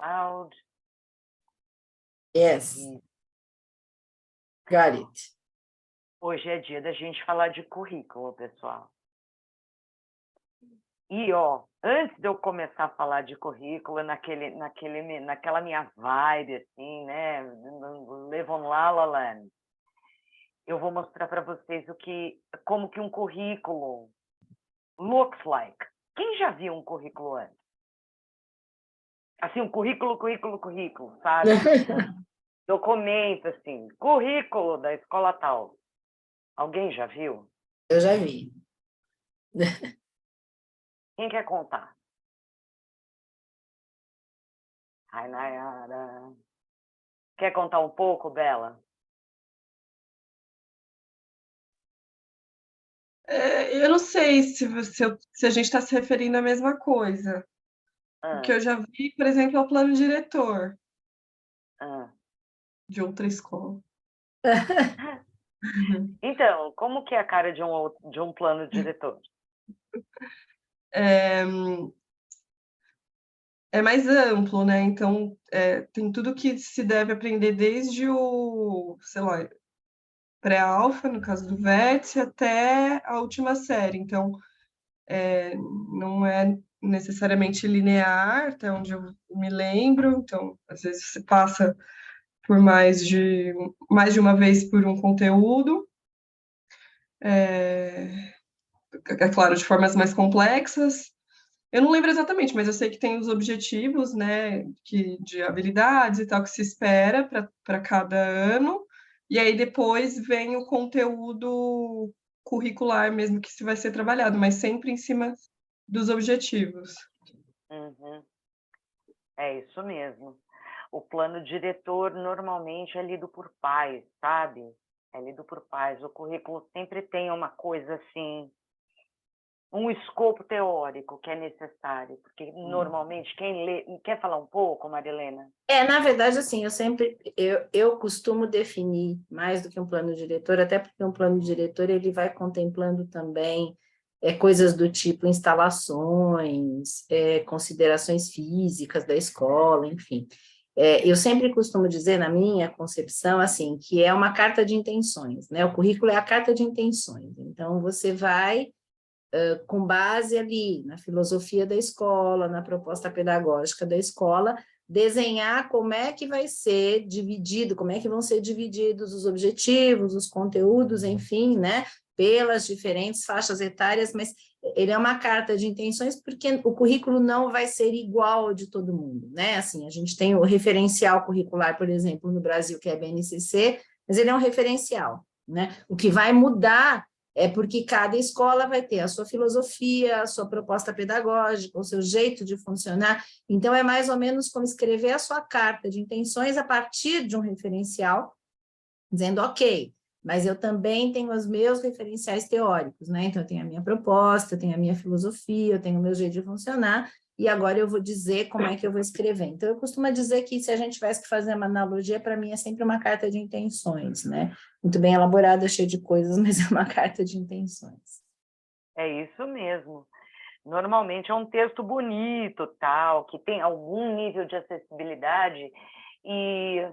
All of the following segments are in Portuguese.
loud. Yes, E got it. hoje é dia da gente falar de currículo, pessoal. E, ó, antes de eu começar a falar de currículo, naquela minha vibe, assim, né, Live on La La Land, eu vou mostrar para vocês como que um currículo looks like. Quem já viu um currículo antes? Assim, um currículo, sabe? Documento, assim, currículo da escola tal. Alguém já viu? Eu já vi. Quem quer contar? Ai, Nayara. Quer contar um pouco, Bela? Eu não sei se a gente está se referindo à mesma coisa. O que eu já vi, por exemplo, é o plano diretor de outra escola. Então, como que é a cara de um plano diretor? É mais amplo, né? Então, tem tudo que se deve aprender desde o, sei lá, pré-alfa, no caso do Vértice, até a última série. Então, não é necessariamente linear, até onde eu me lembro. Então, às vezes você passa por mais de uma vez por um conteúdo. É claro, de formas mais complexas. Eu não lembro exatamente, mas eu sei que tem os objetivos, né, de habilidades e tal, que se espera para cada ano, e aí depois vem o conteúdo curricular mesmo que se vai ser trabalhado, mas sempre em cima dos objetivos. Uhum. É isso mesmo. O plano diretor normalmente é lido por pais, sabe? É lido por pais. O currículo sempre tem uma coisa assim, um escopo teórico que é necessário, porque normalmente quem lê... Quer falar um pouco, Marilena? Na verdade, assim, eu costumo definir mais do que um plano diretor, até porque um plano diretor ele vai contemplando também coisas do tipo instalações, considerações físicas da escola, enfim. Eu sempre costumo dizer, na minha concepção, assim, que é uma carta de intenções, né? O currículo é a carta de intenções. Então, você vai com base ali na filosofia da escola, na proposta pedagógica da escola, desenhar como é que vai ser dividido, como é que vão ser divididos os objetivos, os conteúdos, enfim, né, pelas diferentes faixas etárias, mas ele é uma carta de intenções porque o currículo não vai ser igual ao de todo mundo, né? Assim, a gente tem o referencial curricular, por exemplo, no Brasil, que é a BNCC, mas ele é um referencial, né? O que vai mudar é porque cada escola vai ter a sua filosofia, a sua proposta pedagógica, o seu jeito de funcionar. Então, é mais ou menos como escrever a sua carta de intenções a partir de um referencial, dizendo, ok, mas eu também tenho os meus referenciais teóricos, né? Então, eu tenho a minha proposta, eu tenho a minha filosofia, eu tenho o meu jeito de funcionar, e agora eu vou dizer como é que eu vou escrever. Então, eu costumo dizer que se a gente tivesse que fazer uma analogia, para mim é sempre uma carta de intenções, né? Muito bem elaborada, cheia de coisas, mas é uma carta de intenções. É isso mesmo. Normalmente é um texto bonito, tal, que tem algum nível de acessibilidade e,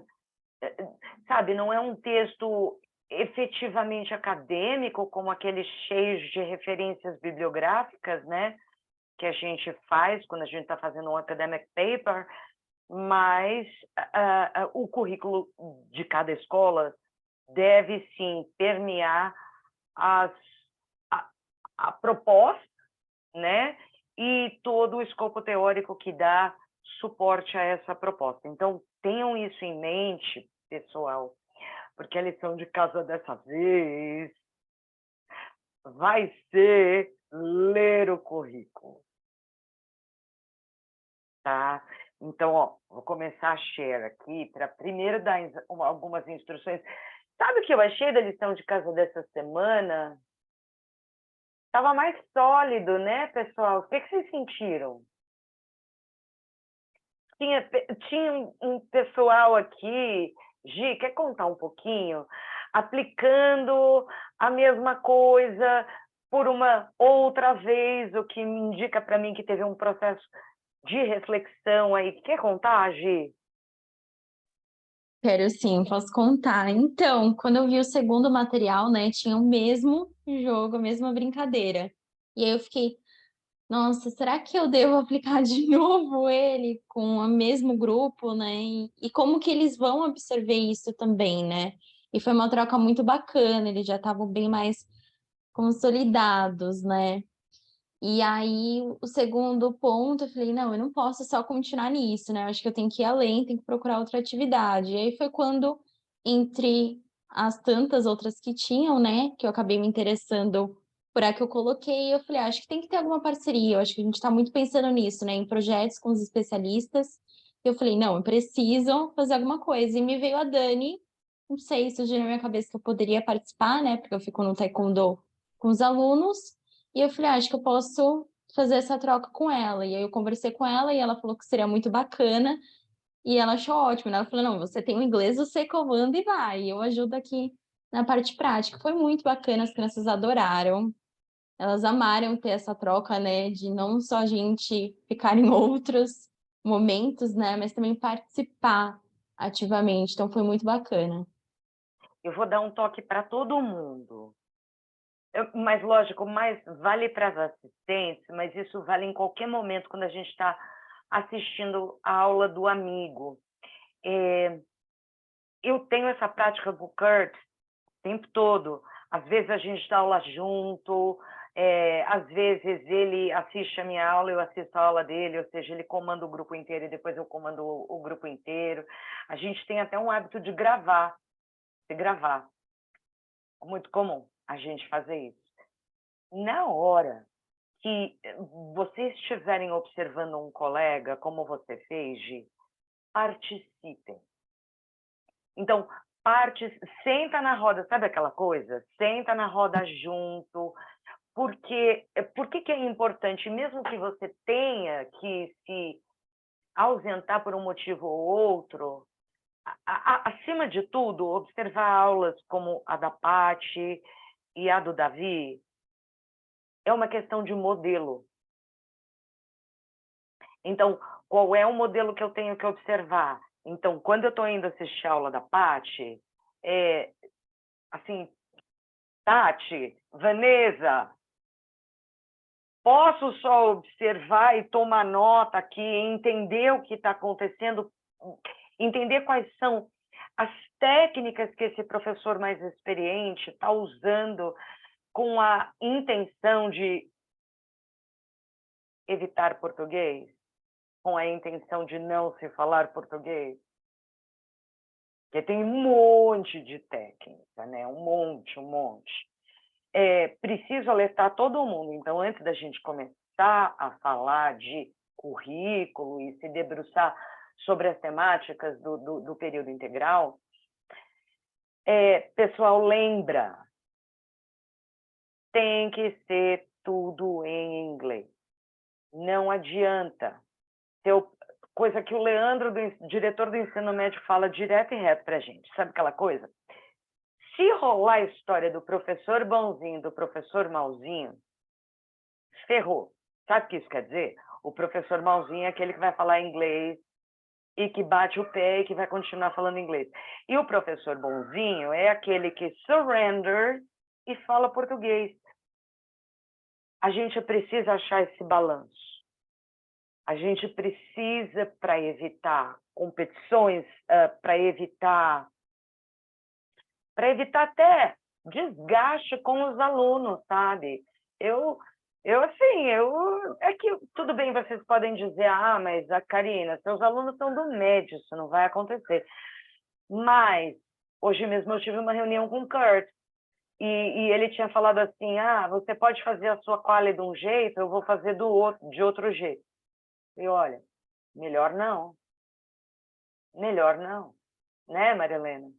sabe, não é um texto efetivamente acadêmico, como aqueles cheios de referências bibliográficas, né, que a gente faz quando a gente está fazendo um academic paper, mas o currículo de cada escola deve, sim, permear a proposta, né, e todo o escopo teórico que dá suporte a essa proposta. Então, tenham isso em mente, pessoal, porque a lição de casa dessa vez vai ser ler o currículo. Tá? Então, ó, vou começar a share aqui para primeiro dar algumas instruções. Sabe o que eu achei da lição de casa dessa semana? Estava mais sólido, né, pessoal? O que vocês sentiram? Tinha um pessoal aqui, Gi, quer contar um pouquinho? Aplicando a mesma coisa por uma outra vez, o que me indica para mim que teve um processo de reflexão aí. Quer contar, Gi? Quero sim, posso contar. Então, quando eu vi o segundo material, né, tinha o mesmo jogo, a mesma brincadeira. E aí eu fiquei, nossa, será que eu devo aplicar de novo ele com o mesmo grupo, né? E como que eles vão absorver isso também, né? E foi uma troca muito bacana, eles já estavam bem mais consolidados, né? E aí, o segundo ponto, eu falei, não, eu não posso só continuar nisso, né? Eu acho que eu tenho que ir além, tenho que procurar outra atividade. E aí foi quando, entre as tantas outras que tinham, né, que eu acabei me interessando por a que eu coloquei, eu falei, acho que tem que ter alguma parceria, eu acho que a gente está muito pensando nisso, né, em projetos com os especialistas. Eu falei, não, eu preciso fazer alguma coisa. E me veio a Dani, não sei, surgiu na minha cabeça que eu poderia participar, né, porque eu fico no taekwondo com os alunos. E eu falei, acho que eu posso fazer essa troca com ela. E aí eu conversei com ela e ela falou que seria muito bacana. E ela achou ótimo, né? Ela falou, não, você tem o inglês, você comanda e vai. E eu ajudo aqui na parte prática. Foi muito bacana, as crianças adoraram. Elas amaram ter essa troca, né? De não só a gente ficar em outros momentos, né? Mas também participar ativamente. Então foi muito bacana. Eu vou dar um toque para todo mundo. Mas, lógico, mais vale para as assistentes, mas isso vale em qualquer momento quando a gente está assistindo a aula do amigo. Eu tenho essa prática com o Kurt o tempo todo. Às vezes a gente dá aula junto, às vezes ele assiste a minha aula, eu assisto a aula dele, ou seja, ele comanda o grupo inteiro e depois eu comando o grupo inteiro. A gente tem até um hábito de gravar. Muito comum a gente fazer isso. Na hora que vocês estiverem observando um colega, como você fez, Gi, participem. Então, senta na roda, sabe aquela coisa? Senta na roda junto, porque por que é importante, mesmo que você tenha que se ausentar por um motivo ou outro, acima de tudo, observar aulas como a da Paty e a do Davi é uma questão de modelo. Então, qual é o modelo que eu tenho que observar? Então, quando eu estou indo assistir a aula da Paty, assim, Tati, Vanessa, posso só observar e tomar nota aqui, entender o que está acontecendo, entender quais são as técnicas que esse professor mais experiente está usando com a intenção de evitar português, com a intenção de não se falar português? Porque tem um monte de técnica, né? Um monte. Preciso alertar todo mundo. Então, antes da gente começar a falar de currículo e se debruçar sobre as temáticas do período integral, pessoal, lembra, tem que ser tudo em inglês. Não adianta. Coisa que o Leandro, diretor do ensino médio, fala direto e reto para a gente. Sabe aquela coisa? Se rolar a história do professor bonzinho e do professor malzinho, ferrou. Sabe o que isso quer dizer? O professor malzinho é aquele que vai falar inglês e que bate o pé e que vai continuar falando inglês. E o professor bonzinho é aquele que surrender e fala português. A gente precisa achar esse balanço. A gente precisa, para evitar competições, para evitar até desgaste com os alunos, sabe? É que tudo bem, vocês podem dizer, mas a Karina, seus alunos são do médio, isso não vai acontecer. Mas, hoje mesmo eu tive uma reunião com o Kurt, e ele tinha falado assim, você pode fazer a sua quali de um jeito, eu vou fazer de outro jeito. E olha, melhor não, né, Marilena?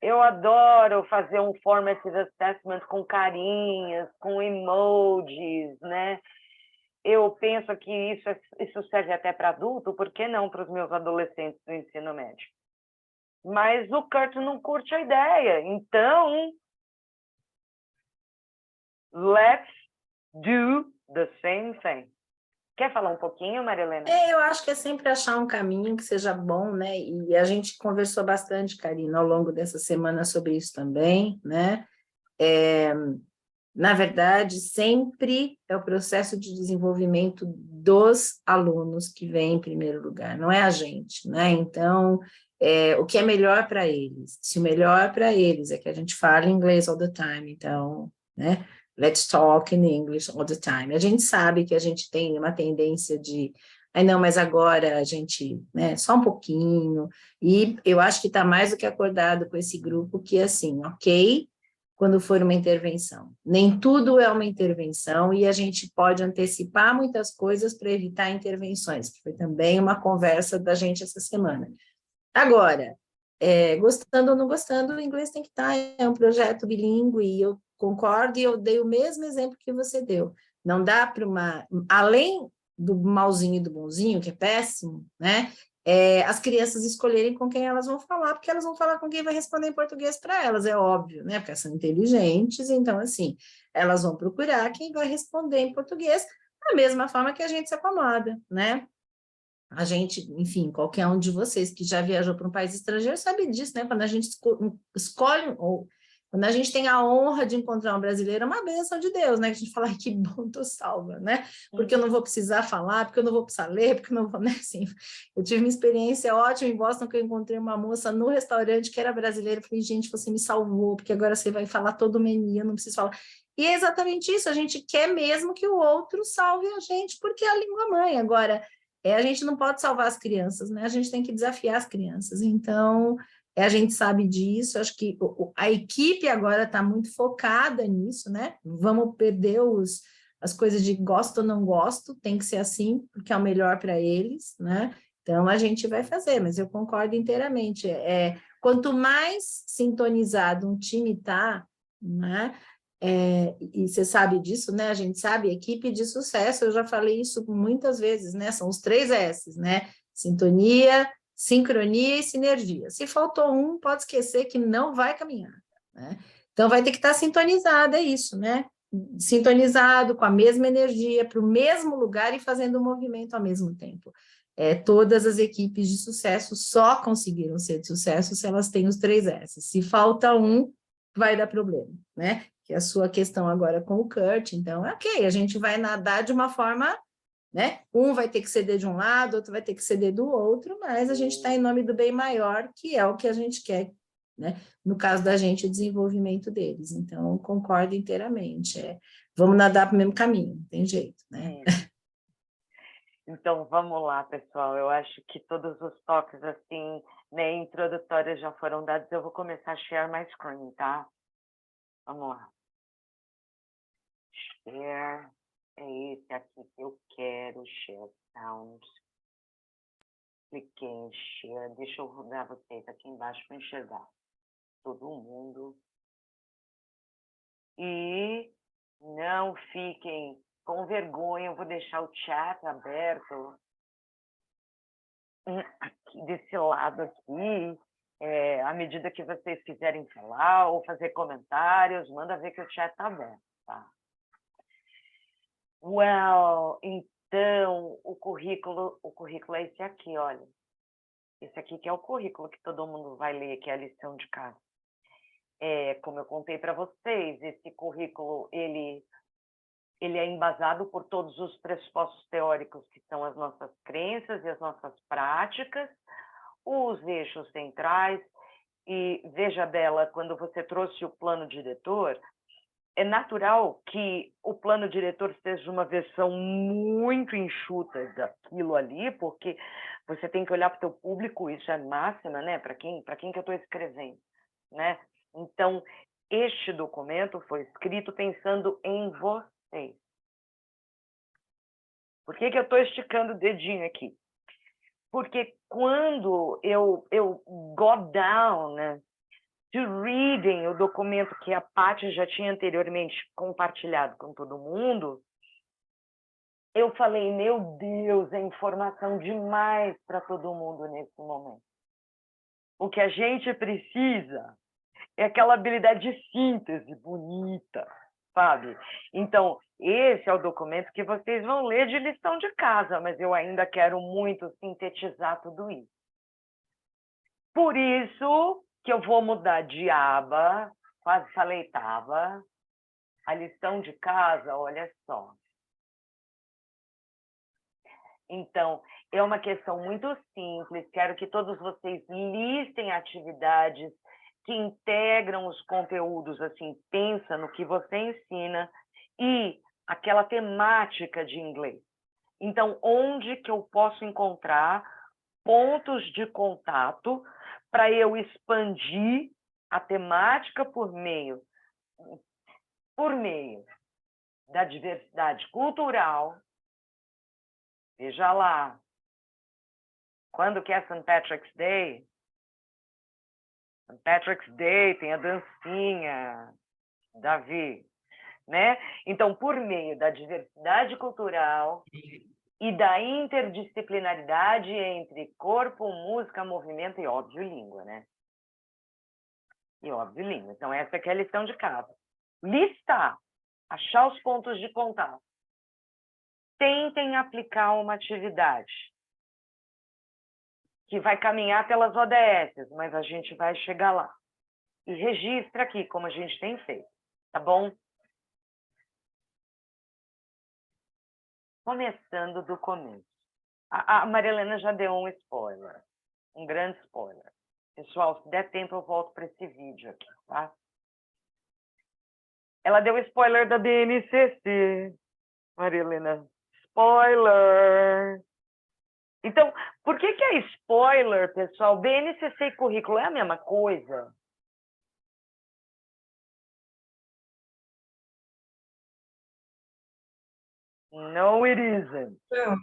Eu adoro fazer um formative assessment com carinhas, com emojis, né? Eu penso que isso serve até para adulto, por que não para os meus adolescentes do ensino médio? Mas o Kurt não curte a ideia, então let's do the same thing. Quer falar um pouquinho, Marilena? Eu acho que é sempre achar um caminho que seja bom, né? E a gente conversou bastante, Karina, ao longo dessa semana sobre isso também, né? Na verdade, sempre é o processo de desenvolvimento dos alunos que vem em primeiro lugar, não é a gente, né? Então, o que é melhor para eles? Se o melhor para eles é que a gente fale inglês all the time, então, né? Let's talk in English all the time. A gente sabe que a gente tem uma tendência de, não, mas agora a gente, né, só um pouquinho, e eu acho que está mais do que acordado com esse grupo que, assim, ok, quando for uma intervenção. Nem tudo é uma intervenção e a gente pode antecipar muitas coisas para evitar intervenções, que foi também uma conversa da gente essa semana. Agora, gostando ou não gostando, o inglês tem que estar, é um projeto bilíngue, e eu concordo, e eu dei o mesmo exemplo que você deu. Não dá para além do malzinho e do bonzinho, que é péssimo, né? As crianças escolherem com quem elas vão falar, porque elas vão falar com quem vai responder em português para elas, é óbvio, né? Porque elas são inteligentes, então, assim, elas vão procurar quem vai responder em português, da mesma forma que a gente se acomoda, né? A gente, enfim, qualquer um de vocês que já viajou para um país estrangeiro sabe disso, né? Quando a gente escolhe, ou quando a gente tem a honra de encontrar um brasileiro, é uma bênção de Deus, né? Que a gente fala, ai, que bom, tô salva, né? Porque eu não vou precisar falar, porque eu não vou precisar ler, porque eu não vou, né? Assim, eu tive uma experiência ótima em Boston, que eu encontrei uma moça no restaurante que era brasileira, eu falei, gente, você me salvou, porque agora você vai falar todo o menu, eu não preciso falar. E é exatamente isso, a gente quer mesmo que o outro salve a gente, porque é a língua mãe. Agora, a gente não pode salvar as crianças, né? A gente tem que desafiar as crianças. Então, a gente sabe disso, acho que a equipe agora está muito focada nisso, né? Vamos perder as coisas de gosto ou não gosto, tem que ser assim, porque é o melhor para eles, né? Então, a gente vai fazer, mas eu concordo inteiramente. Quanto mais sintonizado um time está, né? E você sabe disso, né? A gente sabe, equipe de sucesso, eu já falei isso muitas vezes, né? São os 3 S's, né? Sintonia, sincronia e sinergia. Se faltou um, pode esquecer que não vai caminhar, né? Então, vai ter que estar sintonizado, é isso, né? Sintonizado, com a mesma energia, para o mesmo lugar e fazendo o movimento ao mesmo tempo. Todas as equipes de sucesso só conseguiram ser de sucesso se elas têm os 3 S's. Se falta um, vai dar problema, né? Que é a sua questão agora com o Kurt, então, ok, a gente vai nadar de uma forma, né? Um vai ter que ceder de um lado, outro vai ter que ceder do outro, mas a gente está em nome do bem maior, que é o que a gente quer, né? No caso da gente, o desenvolvimento deles. Então, concordo inteiramente. Vamos nadar para o mesmo caminho, não tem jeito, né? Então, vamos lá, pessoal. Eu acho que todos os toques, assim, né, introdutórios já foram dados. Eu vou começar a share my screen, tá? Vamos lá. Share. É esse aqui que eu quero. Share sound. Cliquei em share. Deixa eu rodar vocês aqui embaixo para enxergar todo mundo. E não fiquem com vergonha. Eu vou deixar o chat aberto aqui, desse lado aqui. À medida que vocês quiserem falar ou fazer comentários, manda ver que o chat está aberto, tá? Well, então, o currículo é esse aqui, olha. Esse aqui que é o currículo que todo mundo vai ler, que é a lição de casa. Como eu contei para vocês, esse currículo, ele é embasado por todos os pressupostos teóricos, que são as nossas crenças e as nossas práticas, os eixos centrais. E veja, Bela, quando você trouxe o plano diretor, é natural que o plano diretor seja uma versão muito enxuta daquilo ali, porque você tem que olhar para o teu público, isso é máxima, né? Para quem que eu estou escrevendo, né? Então, este documento foi escrito pensando em vocês. Por que eu estou esticando o dedinho aqui? Porque quando eu got down, né, to reading o documento que a Paty já tinha anteriormente compartilhado com todo mundo, eu falei, meu Deus, é informação demais para todo mundo nesse momento. O que a gente precisa é aquela habilidade de síntese bonita, sabe? Então, esse é o documento que vocês vão ler de lição de casa, mas eu ainda quero muito sintetizar tudo isso. Por isso que eu vou mudar de aba, quase falei tava, a lição de casa, olha só. Então, é uma questão muito simples, quero que todos vocês listem atividades que integram os conteúdos, assim, pensa no que você ensina e aquela temática de inglês. Então, onde que eu posso encontrar pontos de contato para eu expandir a temática por meio da diversidade cultural. Veja lá, quando que é St. Patrick's Day? St. Patrick's Day tem a dancinha, Davi, né? Então, por meio da diversidade cultural e da interdisciplinaridade entre corpo, música, movimento e, óbvio, língua, né? E, óbvio, língua. Então, essa aqui é a lição de casa. Listar, achar os pontos de contato. Tentem aplicar uma atividade que vai caminhar pelas ODS, mas a gente vai chegar lá. E registra aqui, como a gente tem feito, tá bom? Começando do começo. A Maria Helena já deu um spoiler, um grande spoiler. Pessoal, se der tempo, eu volto para esse vídeo aqui, tá? Ela deu spoiler da BNCC, Maria Helena. Spoiler! Então, por que é spoiler, pessoal? BNCC e currículo é a mesma coisa? No, it isn't. Não,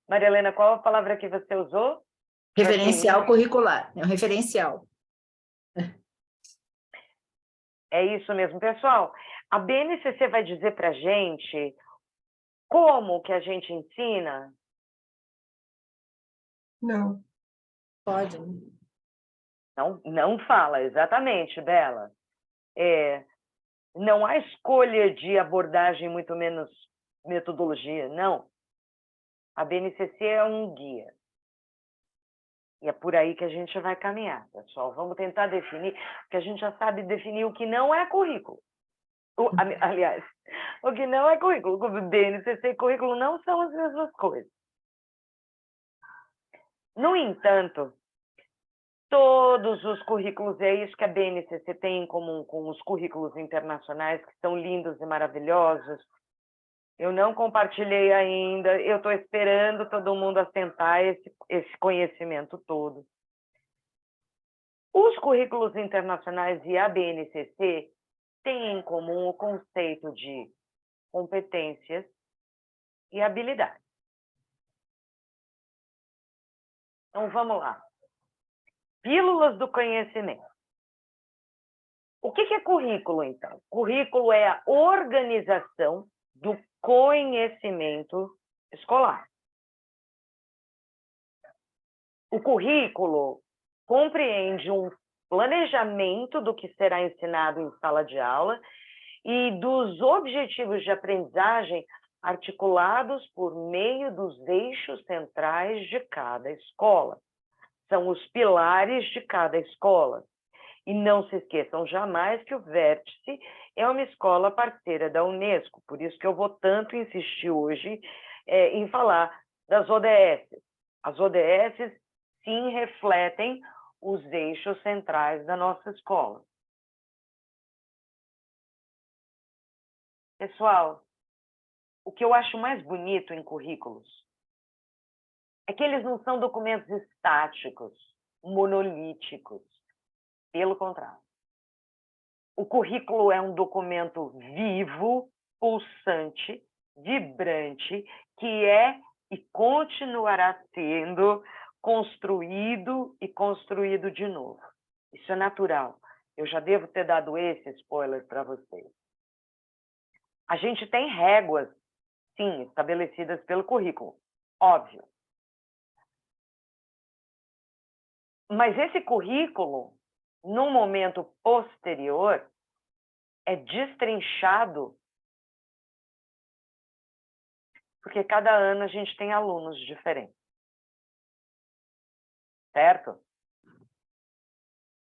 Maria Helena, qual a palavra que você usou? Referencial curricular, é um referencial. É isso mesmo, pessoal. A BNCC vai dizer para a gente como que a gente ensina? não. Pode, né? Não fala, exatamente, Bela. Não há escolha de abordagem, muito menos metodologia, não. A BNCC é um guia. E é por aí que a gente vai caminhar, pessoal. Vamos tentar definir, porque a gente já sabe definir o que não é currículo. Aliás, o que não é currículo. BNCC e currículo não são as mesmas coisas. No entanto, todos os currículos, é isso que a BNCC tem em comum com os currículos internacionais, que são lindos e maravilhosos. Eu não compartilhei ainda, eu estou esperando todo mundo assentar esse conhecimento todo. Os currículos internacionais e a BNCC têm em comum o conceito de competências e habilidades. Então, vamos lá. Pílulas do conhecimento. O que é currículo, então? Currículo é a organização do conhecimento escolar. O currículo compreende um planejamento do que será ensinado em sala de aula e dos objetivos de aprendizagem articulados por meio dos eixos centrais de cada escola. São os pilares de cada escola. E não se esqueçam jamais que o Vértice é uma escola parceira da Unesco, por isso que eu vou tanto insistir hoje em falar das ODS. As ODS, sim, refletem os eixos centrais da nossa escola. Pessoal, o que eu acho mais bonito em currículos é que eles não são documentos estáticos, monolíticos. Pelo contrário. O currículo é um documento vivo, pulsante, vibrante, que é e continuará sendo construído e construído de novo. Isso é natural. Eu já devo ter dado esse spoiler para vocês. A gente tem réguas, sim, estabelecidas pelo currículo, óbvio. Mas esse currículo no momento posterior, é destrinchado, porque cada ano a gente tem alunos diferentes. Certo?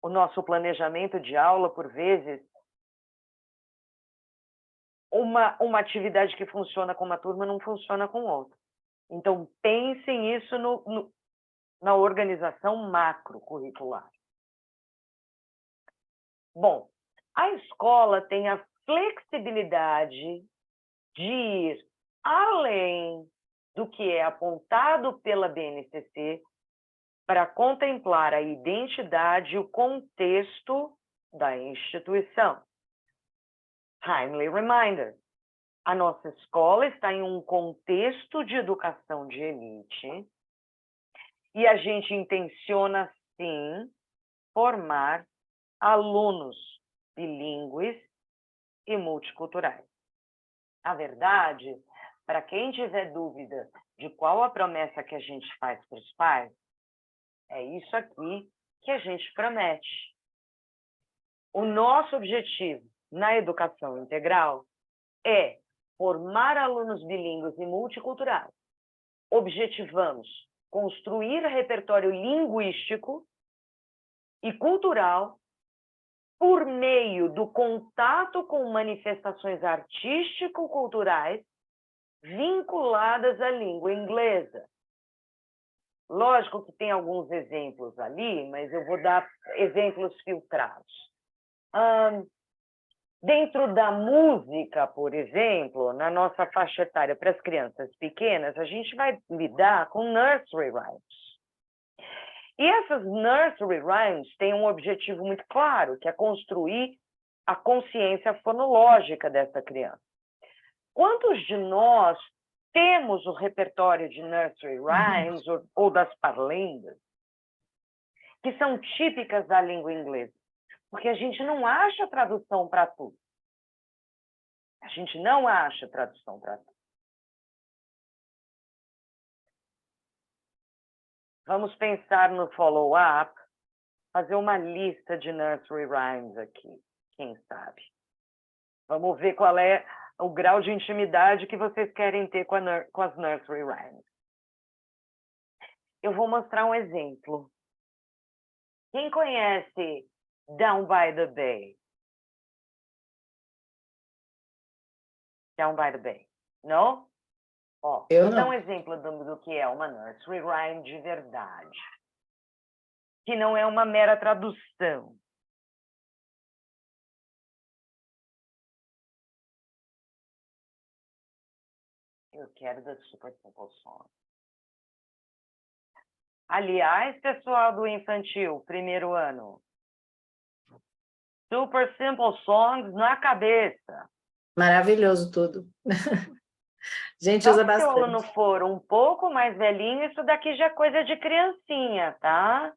O nosso planejamento de aula, por vezes, uma atividade que funciona com uma turma não funciona com outra. Então, pensem isso na organização macro-curricular. Bom, a escola tem a flexibilidade de ir além do que é apontado pela BNCC para contemplar a identidade e o contexto da instituição. Timely reminder. A nossa escola está em um contexto de educação de elite e a gente intenciona, sim, formar alunos bilíngues e multiculturais. A verdade, para quem tiver dúvida de qual a promessa que a gente faz para os pais, é isso aqui que a gente promete. O nosso objetivo na educação integral é formar alunos bilíngues e multiculturais. Objetivamos construir repertório linguístico e cultural por meio do contato com manifestações artístico-culturais vinculadas à língua inglesa. Lógico que tem alguns exemplos ali, mas eu vou dar exemplos filtrados. Dentro da música, por exemplo, na nossa faixa etária para as crianças pequenas, a gente vai lidar com nursery rhymes. E essas nursery rhymes têm um objetivo muito claro, que é construir a consciência fonológica dessa criança. Quantos de nós temos o repertório de nursery rhymes ou das parlendas que são típicas da língua inglesa? Porque a gente não acha tradução para tudo. A gente não acha tradução para tudo. Vamos pensar no follow-up, fazer uma lista de nursery rhymes aqui, quem sabe. Vamos ver qual é o grau de intimidade que vocês querem ter com as nursery rhymes. Eu vou mostrar um exemplo. Quem conhece Down by the Bay? Down by the Bay. Não? Ó, Eu vou dar não. um exemplo do que é uma nursery rhyme de verdade. Que não é uma mera tradução. Eu quero da Super Simple Song. Aliás, pessoal do infantil, primeiro ano. Super Simple Songs na cabeça. Maravilhoso tudo. A gente Só usa se o bastante. aluno for um pouco mais velhinho, isso daqui já é coisa de criancinha, tá?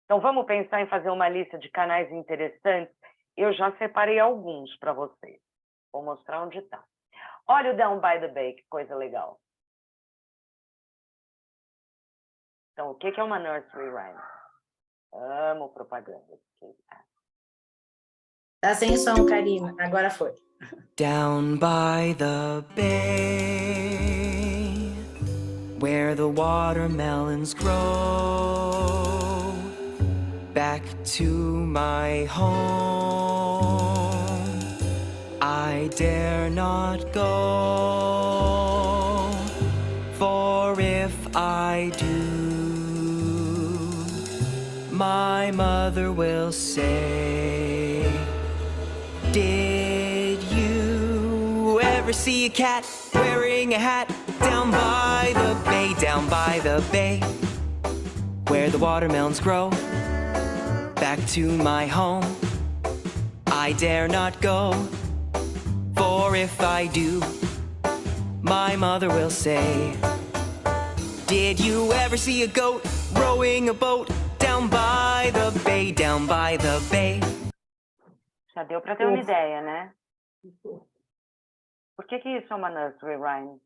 Então, vamos pensar em fazer uma lista de canais interessantes. Eu já separei alguns para vocês. Vou mostrar onde está. Olha o Down by the Bay, que coisa legal. Então, o que é uma nursery rhyme? Amo propaganda. Tá sem som, Karina. Agora foi. Down by the bay, where the watermelons grow, back to my home, I dare not go, for if I do, my mother will say, did you ever see a cat wearing a hat down by the bay, down by the bay, where the watermelons grow? Back to my home, I dare not go, for if I do, my mother will say, did you ever see a goat rowing a boat down by the bay, down by the bay? Já deu para ter uma ideia, né? Por que isso é uma nursery rhyme?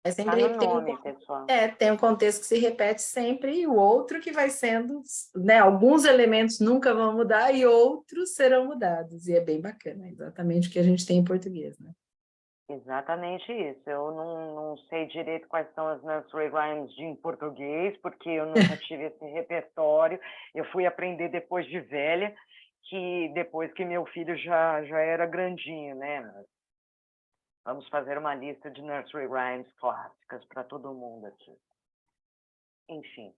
É Está sempre no tem nome, pessoal. tem um contexto que se repete sempre e o outro que vai sendo, né? Alguns elementos nunca vão mudar e outros serão mudados. E é bem bacana, exatamente o que a gente tem em português, né? Exatamente isso. Eu não sei direito quais são as nursery rhymes em português, porque eu nunca tive esse repertório. Eu fui aprender depois de velha, que depois que meu filho já era grandinho, né? Vamos fazer uma lista de nursery rhymes clássicas para todo mundo aqui. Enfim.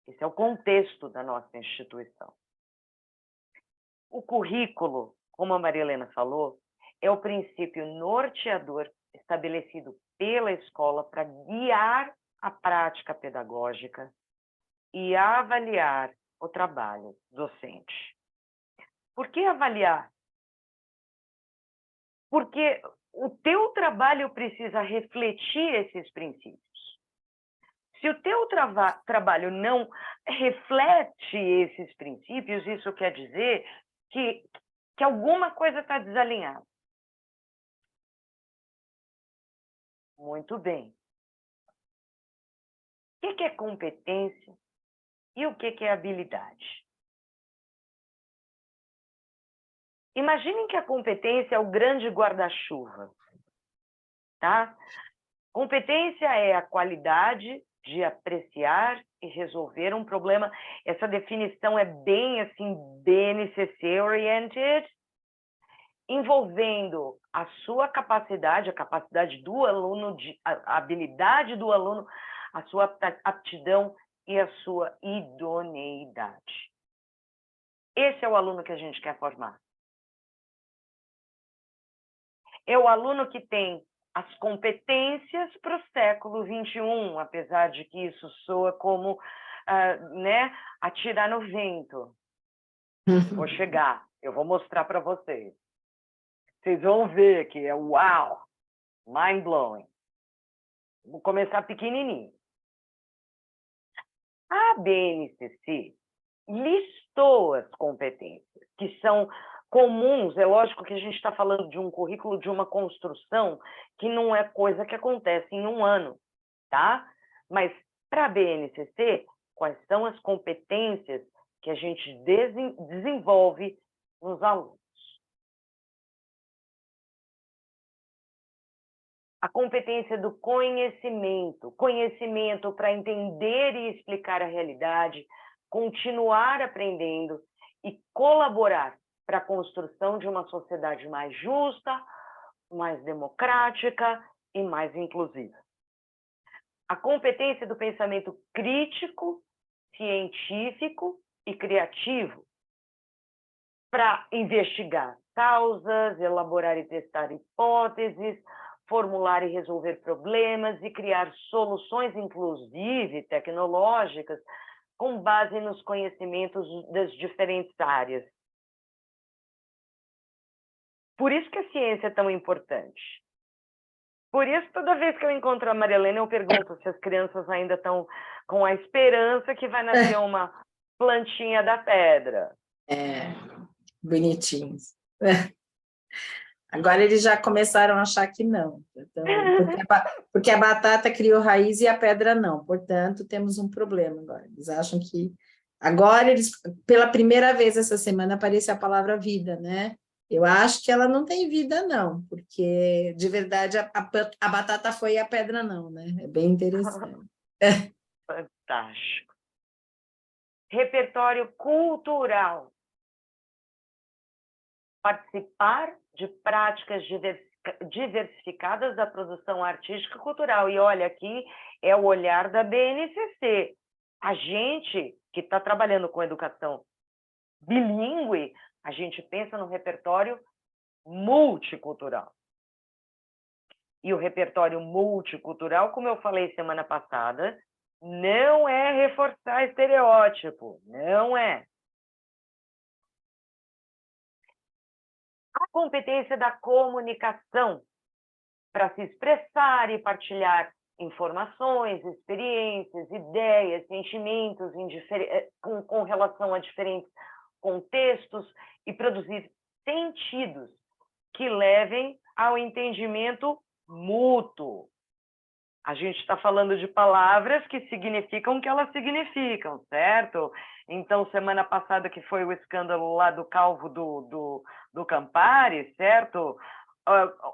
Esse é o contexto da nossa instituição. O currículo, como a Maria Helena falou, é o princípio norteador estabelecido pela escola para guiar a prática pedagógica e avaliar o trabalho docente. Por que avaliar? Porque o teu trabalho precisa refletir esses princípios. Se o teu trabalho não reflete esses princípios, isso quer dizer que alguma coisa está desalinhada. Muito bem. O que é competência e o que é habilidade? Imaginem que a competência é o grande guarda-chuva, tá? Competência é a qualidade de apreciar e resolver um problema. Essa definição é bem assim, BNCC-oriented, envolvendo a sua capacidade, a capacidade do aluno, a habilidade do aluno, a sua aptidão e a sua idoneidade. Esse é o aluno que a gente quer formar. É o aluno que tem as competências para o século XXI, apesar de que isso soa como atirar no vento. Vou chegar, eu vou mostrar para vocês. Vocês vão ver que é uau, mind-blowing. Vou começar pequenininho. A BNCC listou as competências que são comuns. É lógico que a gente está falando de um currículo, de uma construção que não é coisa que acontece em um ano, tá? Mas para a BNCC, quais são as competências que a gente desenvolve nos alunos? A competência do conhecimento, conhecimento para entender e explicar a realidade, continuar aprendendo e colaborar para a construção de uma sociedade mais justa, mais democrática e mais inclusiva. A competência do pensamento crítico, científico e criativo para investigar causas, elaborar e testar hipóteses, formular e resolver problemas e criar soluções, inclusive tecnológicas, com base nos conhecimentos das diferentes áreas. Por isso que a ciência é tão importante. Por isso, toda vez que eu encontro a Maria Helena, eu pergunto se as crianças ainda estão com a esperança que vai nascer uma plantinha da pedra. Bonitinhos. Agora eles já começaram a achar que não, então, porque a batata criou raiz e a pedra não, portanto, temos um problema agora. Eles acham que... Agora, pela primeira vez essa semana, aparece a palavra vida, né? Eu acho que ela não tem vida, não, porque, de verdade, a batata foi e a pedra não, né? É bem interessante. Fantástico. Repertório cultural. Participar de práticas diversificadas da produção artística e cultural. E olha, aqui é o olhar da BNCC. A gente que está trabalhando com educação bilíngue, a gente pensa no repertório multicultural. E o repertório multicultural, como eu falei semana passada, não é reforçar estereótipo, não é. A competência da comunicação para se expressar e partilhar informações, experiências, ideias, sentimentos com relação a diferentes contextos e produzir sentidos que levem ao entendimento mútuo. A gente está falando de palavras que significam o que elas significam, certo? Então, semana passada que foi o escândalo lá do calvo do Campari, certo?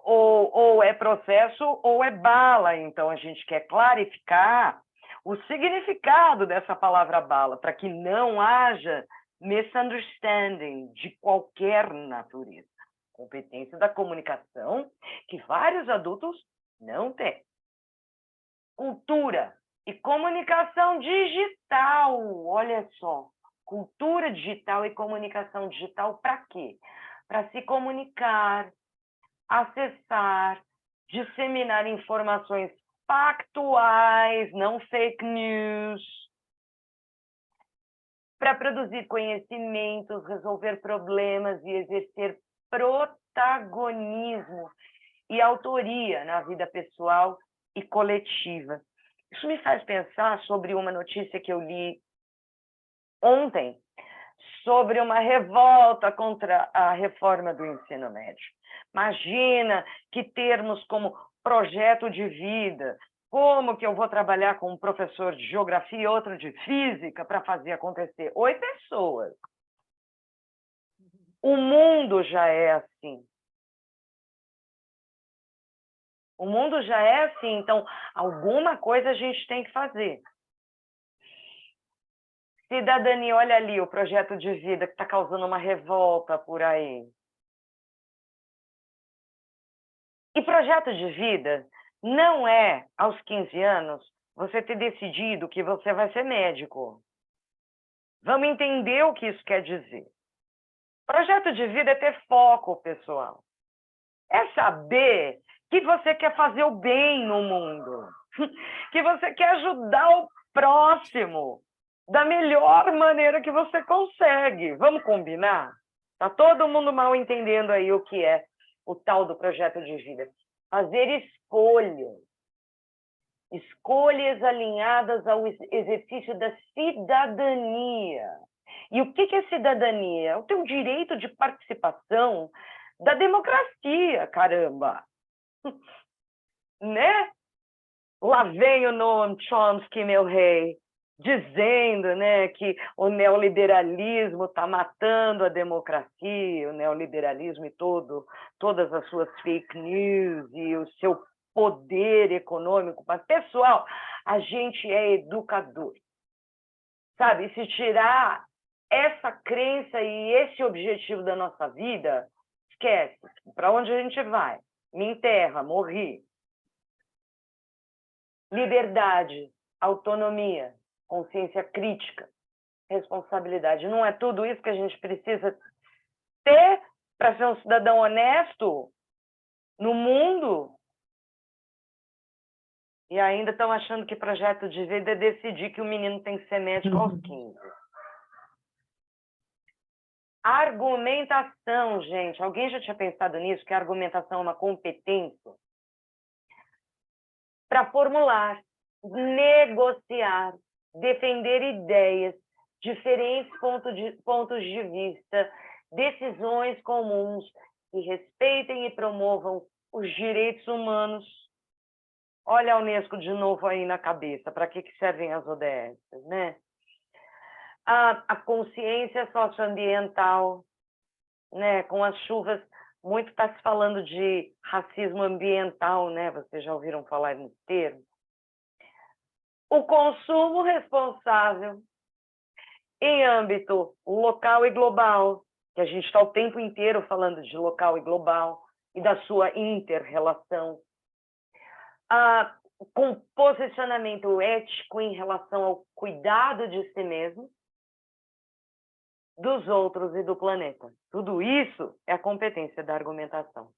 Ou é processo ou é bala. Então, a gente quer clarificar o significado dessa palavra bala, para que não haja misunderstanding de qualquer natureza. Competência da comunicação que vários adultos não têm. Cultura e comunicação digital, olha só. Cultura digital e comunicação digital para quê? Para se comunicar, acessar, disseminar informações factuais, não fake news, para produzir conhecimentos, resolver problemas e exercer protagonismo e autoria na vida pessoal e coletiva. Isso me faz pensar sobre uma notícia que eu li ontem, sobre uma revolta contra a reforma do ensino médio. Imagina que termos como projeto de vida, como que eu vou trabalhar com um professor de geografia e outro de física para fazer acontecer? 8 pessoas. O mundo já é assim. O mundo já é assim, então alguma coisa a gente tem que fazer. Cidadania, olha ali o projeto de vida que está causando uma revolta por aí. E projeto de vida não é, aos 15 anos, você ter decidido que você vai ser médico. Vamos entender o que isso quer dizer. Projeto de vida é ter foco, pessoal. É saber que você quer fazer o bem no mundo, que você quer ajudar o próximo da melhor maneira que você consegue. Vamos combinar? Tá todo mundo mal entendendo aí o que é o tal do projeto de vida. Fazer escolhas. Escolhas alinhadas ao exercício da cidadania. E o que é cidadania? É o teu direito de participação da democracia, caramba! Né? Lá vem o Noam Chomsky, meu rei, dizendo, né, que o neoliberalismo está matando a democracia, o neoliberalismo e todas as suas fake news e o seu poder econômico. Mas, pessoal, a gente é educador. Sabe, se tirar essa crença e esse objetivo da nossa vida, esquece. Para onde a gente vai? Me enterra, morri. Liberdade, autonomia, consciência crítica, responsabilidade. Não é tudo isso que a gente precisa ter para ser um cidadão honesto no mundo? E ainda estão achando que projeto de vida é decidir que o menino tem que ser médico aos 15. Argumentação, gente. Alguém já tinha pensado nisso? Que a argumentação é uma competência? Para formular, negociar, defender ideias, diferentes pontos de vista, decisões comuns que respeitem e promovam os direitos humanos. Olha a Unesco de novo aí na cabeça. Para que servem as ODS, né? A consciência socioambiental, né? Com as chuvas, muito está se falando de racismo ambiental, né? Vocês já ouviram falar nesse termo? O consumo responsável em âmbito local e global, que a gente está o tempo inteiro falando de local e global e da sua inter-relação. Com posicionamento ético em relação ao cuidado de si mesmo, dos outros e do planeta. Tudo isso é a competência da argumentação.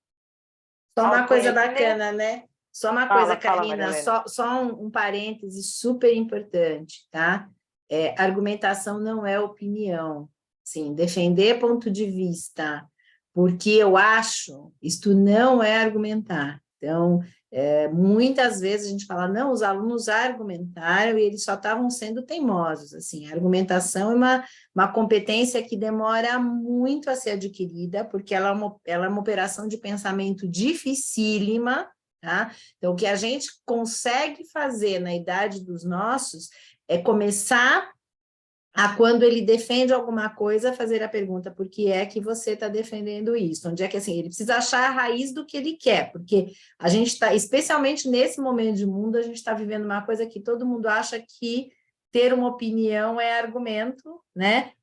Só uma coisa bacana, né? Só uma coisa, Karina, só um parêntese super importante, tá? Argumentação não é opinião. Sim, defender ponto de vista, porque eu acho, isto não é argumentar. Então, muitas vezes a gente fala, não, os alunos argumentaram e eles só estavam sendo teimosos. Assim, a argumentação é uma competência que demora muito a ser adquirida, porque ela é uma operação de pensamento dificílima, tá? Então, o que a gente consegue fazer na idade dos nossos é começar a, quando ele defende alguma coisa, fazer a pergunta: por que é que você está defendendo isso? Onde é que, assim, ele precisa achar a raiz do que ele quer, porque a gente está, especialmente nesse momento de mundo, a gente está vivendo uma coisa que todo mundo acha que ter uma opinião é argumento, né?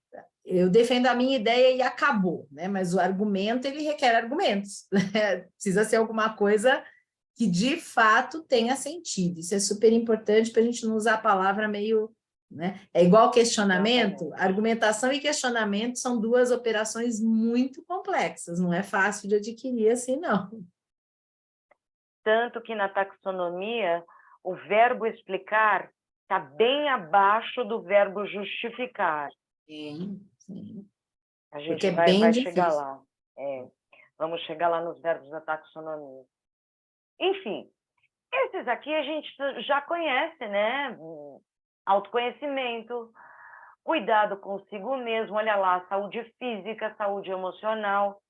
Eu defendo a minha ideia e acabou, né? Mas o argumento, ele requer argumentos, né? Precisa ser alguma coisa que, de fato, tenha sentido. Isso é super importante para a gente não usar a palavra meio... Né? É igual questionamento, Exatamente. argumentação e questionamento são duas operações muito complexas, não é fácil de adquirir assim, não. Tanto que na taxonomia, o verbo explicar está bem abaixo do verbo justificar. Sim. A gente Porque é bem vai difícil. chegar lá. Vamos chegar lá nos verbos da taxonomia. Enfim, esses aqui a gente já conhece, né? Autoconhecimento, cuidado consigo mesmo, olha lá, saúde física, saúde emocional,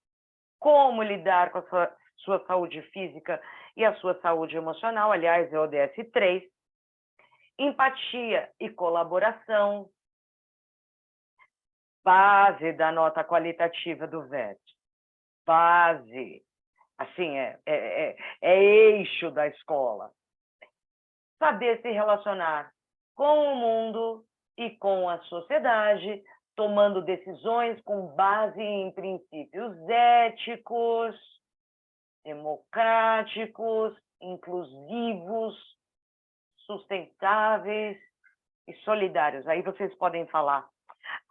como lidar com a sua saúde física e a sua saúde emocional, aliás, é o ODS 3, empatia e colaboração, base da nota qualitativa do VET, base, assim, é eixo da escola. Saber se relacionar com o mundo e com a sociedade, tomando decisões com base em princípios éticos, democráticos, inclusivos, sustentáveis e solidários. Aí vocês podem falar: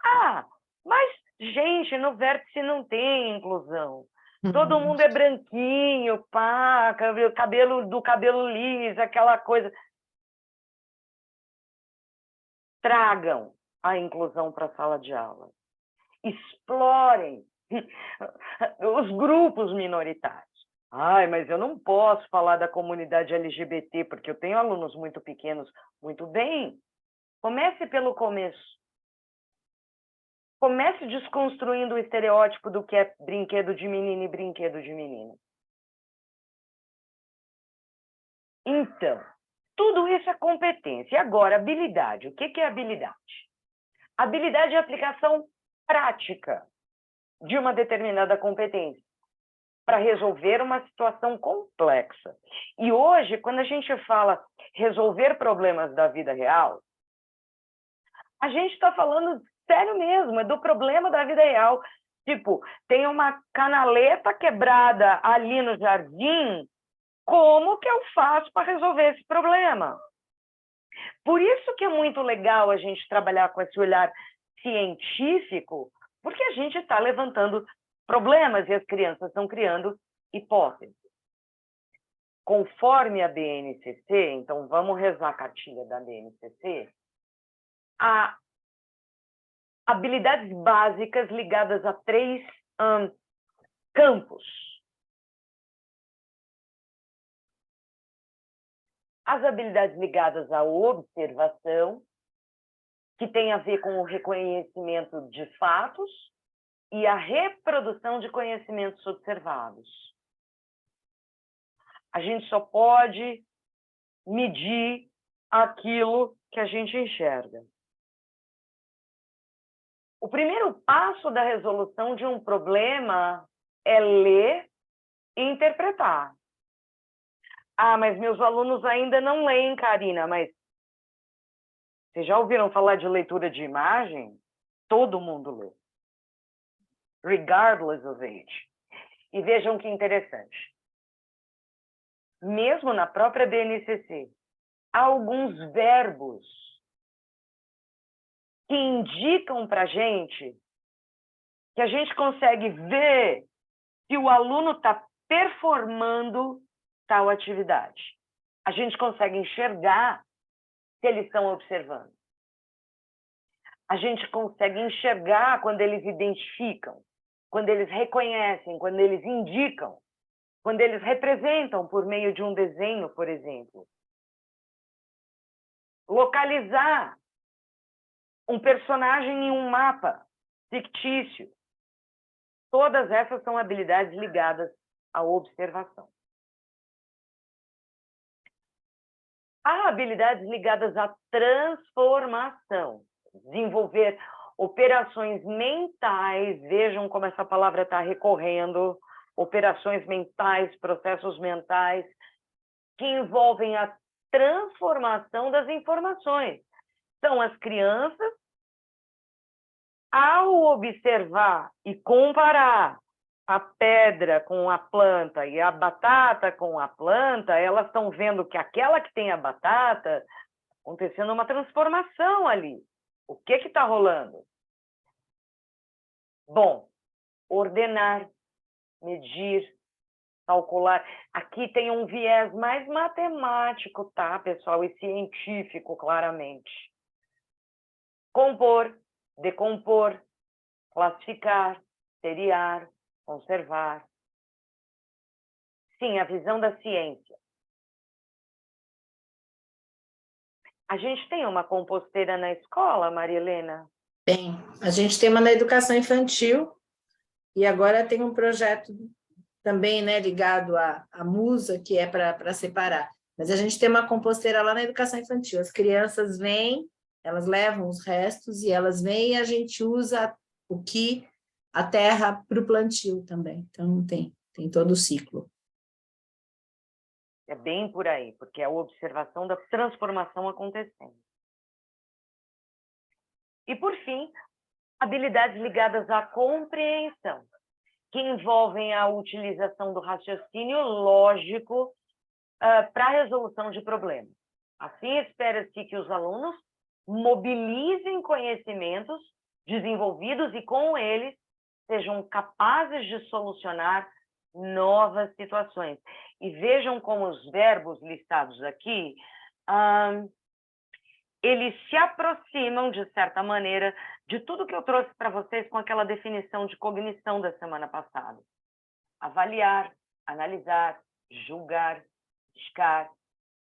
ah, mas, gente, no vértice não tem inclusão. Todo mundo é branquinho, pá, cabelo liso, aquela coisa. Tragam a inclusão para a sala de aula. Explorem os grupos minoritários. Ai, mas eu não posso falar da comunidade LGBT, porque eu tenho alunos muito pequenos. Muito bem, comece pelo começo. Comece desconstruindo o estereótipo do que é brinquedo de menino e brinquedo de menina. Então, tudo isso é competência. E agora, habilidade. O que é habilidade? Habilidade é a aplicação prática de uma determinada competência para resolver uma situação complexa. E hoje, quando a gente fala resolver problemas da vida real, a gente está falando sério mesmo, é do problema da vida real. Tipo, tem uma canaleta quebrada ali no jardim, como que eu faço para resolver esse problema? Por isso que é muito legal a gente trabalhar com esse olhar científico, porque a gente está levantando problemas e as crianças estão criando hipóteses. Conforme a BNCC, então vamos rezar a cartilha da BNCC, há habilidades básicas ligadas a 3 campos. As habilidades ligadas à observação, que tem a ver com o reconhecimento de fatos e a reprodução de conhecimentos observados. A gente só pode medir aquilo que a gente enxerga. O primeiro passo da resolução de um problema é ler e interpretar. Ah, mas meus alunos ainda não leem, Karina, mas vocês já ouviram falar de leitura de imagem? Todo mundo lê. Regardless of age. E vejam que interessante. Mesmo na própria BNCC, há alguns verbos que indicam para a gente que a gente consegue ver se o aluno está performando tal atividade. A gente consegue enxergar se eles estão observando. A gente consegue enxergar quando eles identificam, quando eles reconhecem, quando eles indicam, quando eles representam por meio de um desenho, por exemplo. Localizar um personagem em um mapa fictício. Todas essas são habilidades ligadas à observação. Há habilidades ligadas à transformação, desenvolver operações mentais, vejam como essa palavra está recorrendo, operações mentais, processos mentais, que envolvem a transformação das informações. Então, as crianças, ao observar e comparar a pedra com a planta e a batata com a planta, elas estão vendo que aquela que tem a batata, acontecendo uma transformação ali. O que está rolando? Bom, ordenar, medir, calcular. Aqui tem um viés mais matemático, tá, pessoal? E científico, claramente. Compor, decompor, classificar, seriar, conservar. Sim, a visão da ciência. A gente tem uma composteira na escola, Maria Helena? Tem. A gente tem uma na educação infantil e agora tem um projeto também, né, ligado à Musa, que é para separar. Mas a gente tem uma composteira lá na educação infantil. As crianças vêm, elas levam os restos e elas vêm e a gente usa a terra para o plantio também. Então, tem todo o ciclo. É bem por aí, porque é a observação da transformação acontecendo. E, por fim, habilidades ligadas à compreensão, que envolvem a utilização do raciocínio lógico para a resolução de problemas. Assim, espera-se que os alunos mobilizem conhecimentos desenvolvidos e, com eles, sejam capazes de solucionar novas situações. E vejam como os verbos listados aqui, eles se aproximam, de certa maneira, de tudo que eu trouxe para vocês com aquela definição de cognição da semana passada. Avaliar, analisar, julgar, criticar,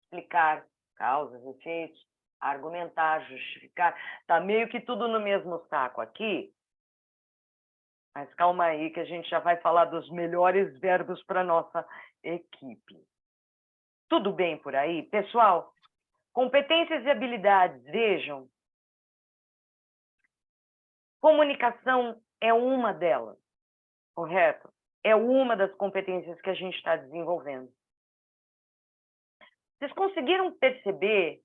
explicar, causas, efeitos, argumentar, justificar. Está meio que tudo no mesmo saco aqui, mas calma aí que a gente já vai falar dos melhores verbos para a nossa equipe. Tudo bem por aí? Pessoal, competências e habilidades, vejam. Comunicação é uma delas, correto? É uma das competências que a gente está desenvolvendo. Vocês conseguiram perceber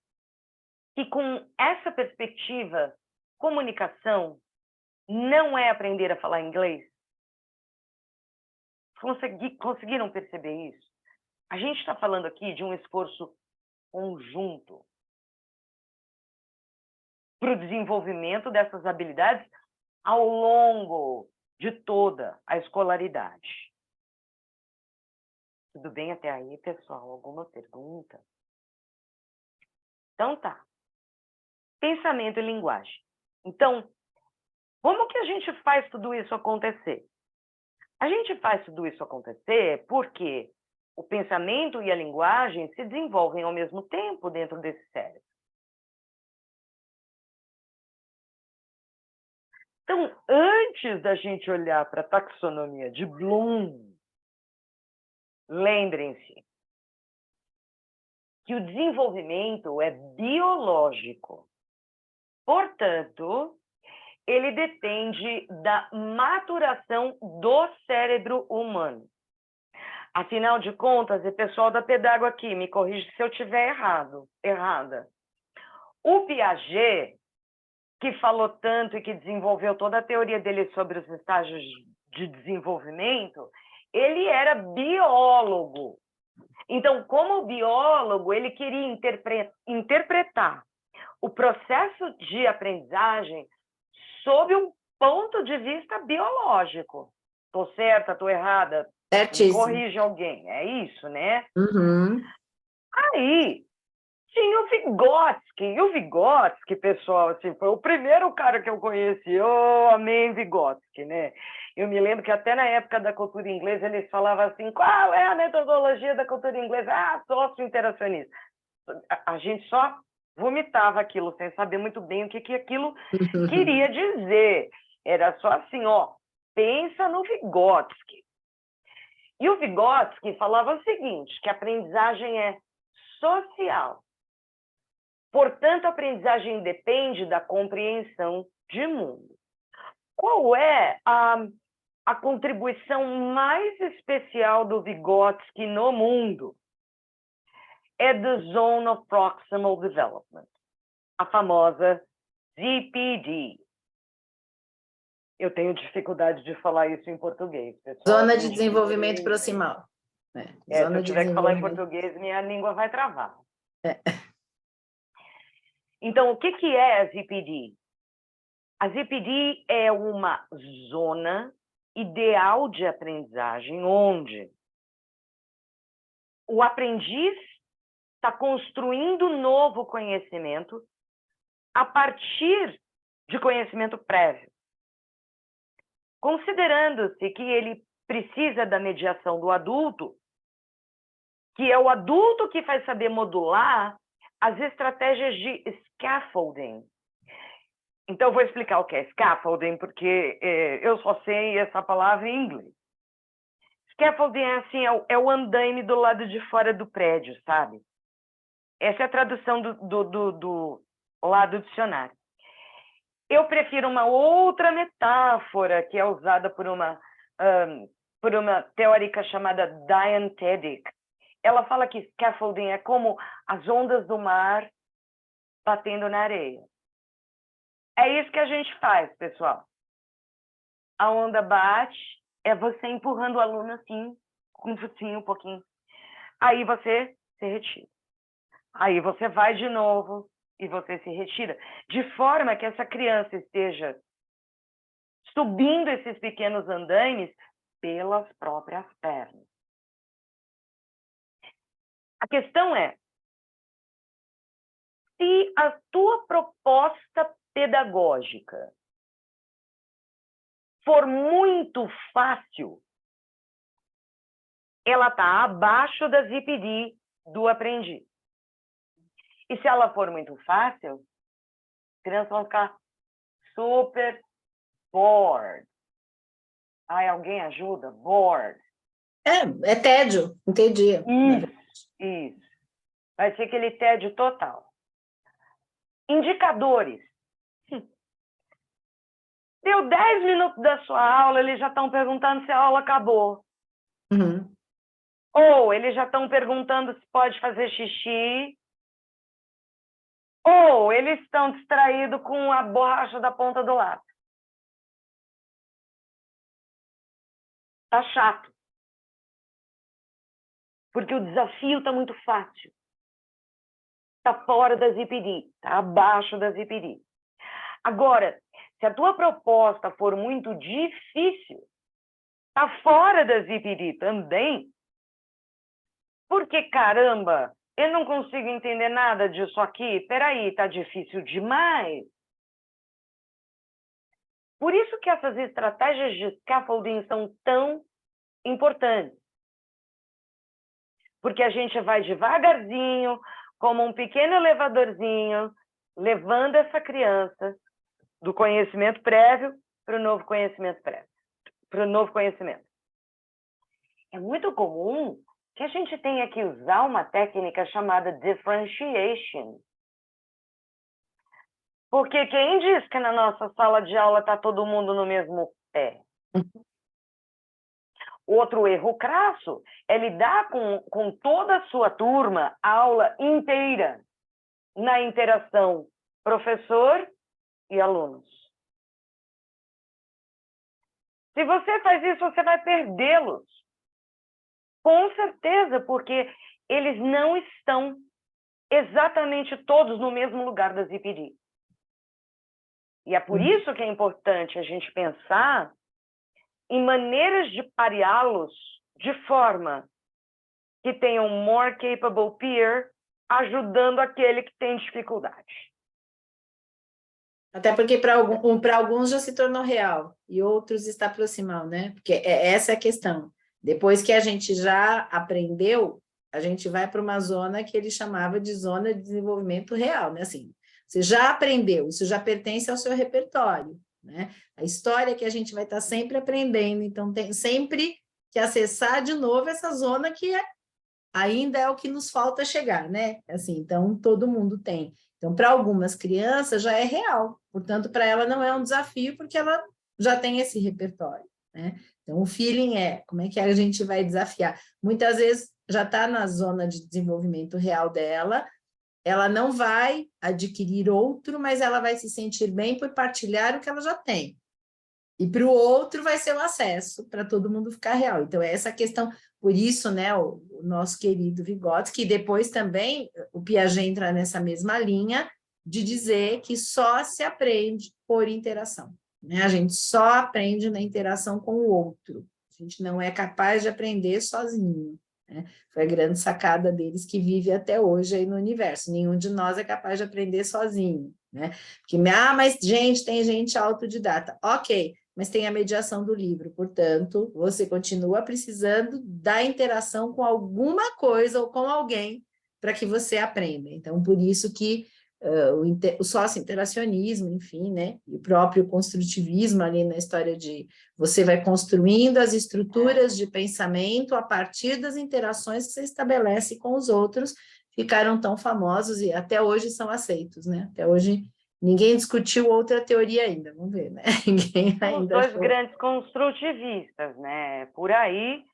que, com essa perspectiva, comunicação não é aprender a falar inglês? Conseguiram perceber isso? A gente está falando aqui de um esforço conjunto para o desenvolvimento dessas habilidades ao longo de toda a escolaridade. Tudo bem até aí, pessoal? Alguma pergunta? Então tá. Pensamento e linguagem. Então, como que a gente faz tudo isso acontecer? A gente faz tudo isso acontecer porque o pensamento e a linguagem se desenvolvem ao mesmo tempo dentro desse cérebro. Então, antes da gente olhar para a taxonomia de Bloom, lembrem-se que o desenvolvimento é biológico. Portanto, ele depende da maturação do cérebro humano. Afinal de contas, e pessoal da Pedago aqui, me corrija se eu estiver errada. O Piaget, que falou tanto e que desenvolveu toda a teoria dele sobre os estágios de desenvolvimento, ele era biólogo. Então, como biólogo, ele queria interpretar o processo de aprendizagem sob um ponto de vista biológico. Estou certa, estou errada? Certíssimo. Corrige alguém, é isso, né? Uhum. Aí, tinha o Vygotsky. E o Vygotsky, pessoal, assim, foi o primeiro cara que eu conheci. Eu amei Vygotsky, né? Eu me lembro que até na época da cultura inglesa eles falavam assim, qual é a metodologia da cultura inglesa? Ah, sócio-interacionista. A gente só vomitava aquilo, sem saber muito bem o que aquilo queria dizer. Era só assim, ó, pensa no Vygotsky. E o Vygotsky falava o seguinte, que a aprendizagem é social. Portanto, a aprendizagem depende da compreensão de mundo. Qual é a contribuição mais especial do Vygotsky no mundo? É the Zone of Proximal Development, a famosa ZPD. Eu tenho dificuldade de falar isso em português, pessoal. Zona de desenvolvimento proximal. Se eu tiver que falar em português, minha língua vai travar. Então, o que é a ZPD? A ZPD é uma zona ideal de aprendizagem onde o aprendiz está construindo novo conhecimento a partir de conhecimento prévio, considerando-se que ele precisa da mediação do adulto, que é o adulto que vai saber modular as estratégias de scaffolding. Então, eu vou explicar o que é scaffolding, porque eu só sei essa palavra em inglês. Scaffolding é assim, é o andaime do lado de fora do prédio, sabe? Essa é a tradução do lado do dicionário. Eu prefiro uma outra metáfora que é usada por uma teórica chamada Diane Tedic. Ela fala que scaffolding é como as ondas do mar batendo na areia. É isso que a gente faz, pessoal. A onda bate, é você empurrando o aluno assim, com um focinho, um pouquinho. Aí você se retira. Aí você vai de novo e você se retira. De forma que essa criança esteja subindo esses pequenos andaimes pelas próprias pernas. A questão é, se a tua proposta pedagógica for muito fácil, ela está abaixo da ZPD do aprendiz. E se ela for muito fácil, as crianças vão ficar super bored. Ai, alguém ajuda? Bored. É tédio, entendi. Isso. Vai ser aquele tédio total. Indicadores. Deu 10 minutos da sua aula, eles já estão perguntando se a aula acabou. Uhum. Ou eles já estão perguntando se pode fazer xixi. Ou eles estão distraídos com a borracha da ponta do lápis. Tá chato. Porque o desafio está muito fácil. Está fora da ZPD, está abaixo da ZPD. Agora, se a tua proposta for muito difícil, está fora da ZPD também, porque, caramba, eu não consigo entender nada disso aqui, peraí, está difícil demais. Por isso que essas estratégias de scaffolding são tão importantes. Porque a gente vai devagarzinho, como um pequeno elevadorzinho, levando essa criança do conhecimento prévio para o novo conhecimento prévio, para o novo conhecimento. É muito comum que a gente tenha que usar uma técnica chamada differentiation. Porque quem diz que na nossa sala de aula está todo mundo no mesmo pé? Outro erro crasso é lidar com toda a sua turma, a aula inteira, na interação professor e alunos. Se você faz isso, você vai perdê-los. Com certeza, porque eles não estão exatamente todos no mesmo lugar da ZPD. E é por isso que é importante a gente pensar em maneiras de pareá-los de forma que tenham more capable peer ajudando aquele que tem dificuldade. Até porque para alguns já se tornou real e outros está proximal, né? Porque essa é a questão. Depois que a gente já aprendeu, a gente vai para uma zona que ele chamava de zona de desenvolvimento real, né? Assim, você já aprendeu, isso já pertence ao seu repertório, né? A história que a gente vai estar sempre aprendendo, então tem sempre que acessar de novo essa zona que ainda é o que nos falta chegar, né? Assim, então todo mundo tem. Então, para algumas crianças já é real, portanto, para ela não é um desafio, porque ela já tem esse repertório, né? Então, o feeling é como é que a gente vai desafiar. Muitas vezes já está na zona de desenvolvimento real dela, ela não vai adquirir outro, mas ela vai se sentir bem por partilhar o que ela já tem. E para o outro vai ser o acesso, para todo mundo ficar real. Então, é essa questão, por isso, né, o nosso querido Vygotsky, que depois também o Piaget entra nessa mesma linha de dizer que só se aprende por interação, né? A gente só aprende na interação com o outro. A gente não é capaz de aprender sozinho, né? Foi a grande sacada deles que vive até hoje aí no universo. Nenhum de nós é capaz de aprender sozinho, né? Porque, mas gente, tem gente autodidata. Ok, mas tem a mediação do livro, portanto, você continua precisando da interação com alguma coisa ou com alguém para que você aprenda. Então, por isso que o sócio-interacionismo, enfim, né, e o próprio construtivismo ali na história de você vai construindo as estruturas de pensamento a partir das interações que você estabelece com os outros, ficaram tão famosos e até hoje são aceitos, né? Até hoje ninguém discutiu outra teoria ainda, vamos ver, né? Ninguém São os ainda dois achou. grandes construtivistas, né? Por aí.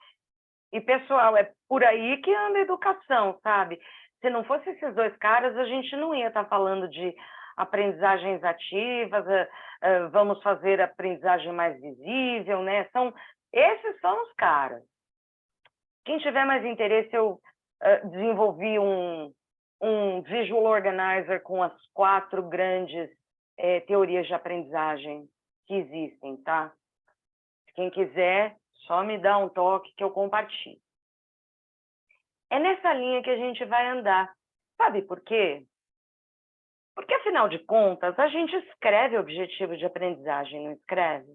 E, pessoal, é por aí que anda a educação, sabe? Se não fosse esses dois caras, a gente não ia estar falando de aprendizagens ativas, vamos fazer aprendizagem mais visível, né? Esses são os caras. Quem tiver mais interesse, eu desenvolvi um visual organizer com as 4 grandes teorias de aprendizagem que existem, tá? Quem quiser, só me dá um toque que eu compartilho. É nessa linha que a gente vai andar. Sabe por quê? Porque, afinal de contas, a gente escreve objetivo de aprendizagem, não escreve?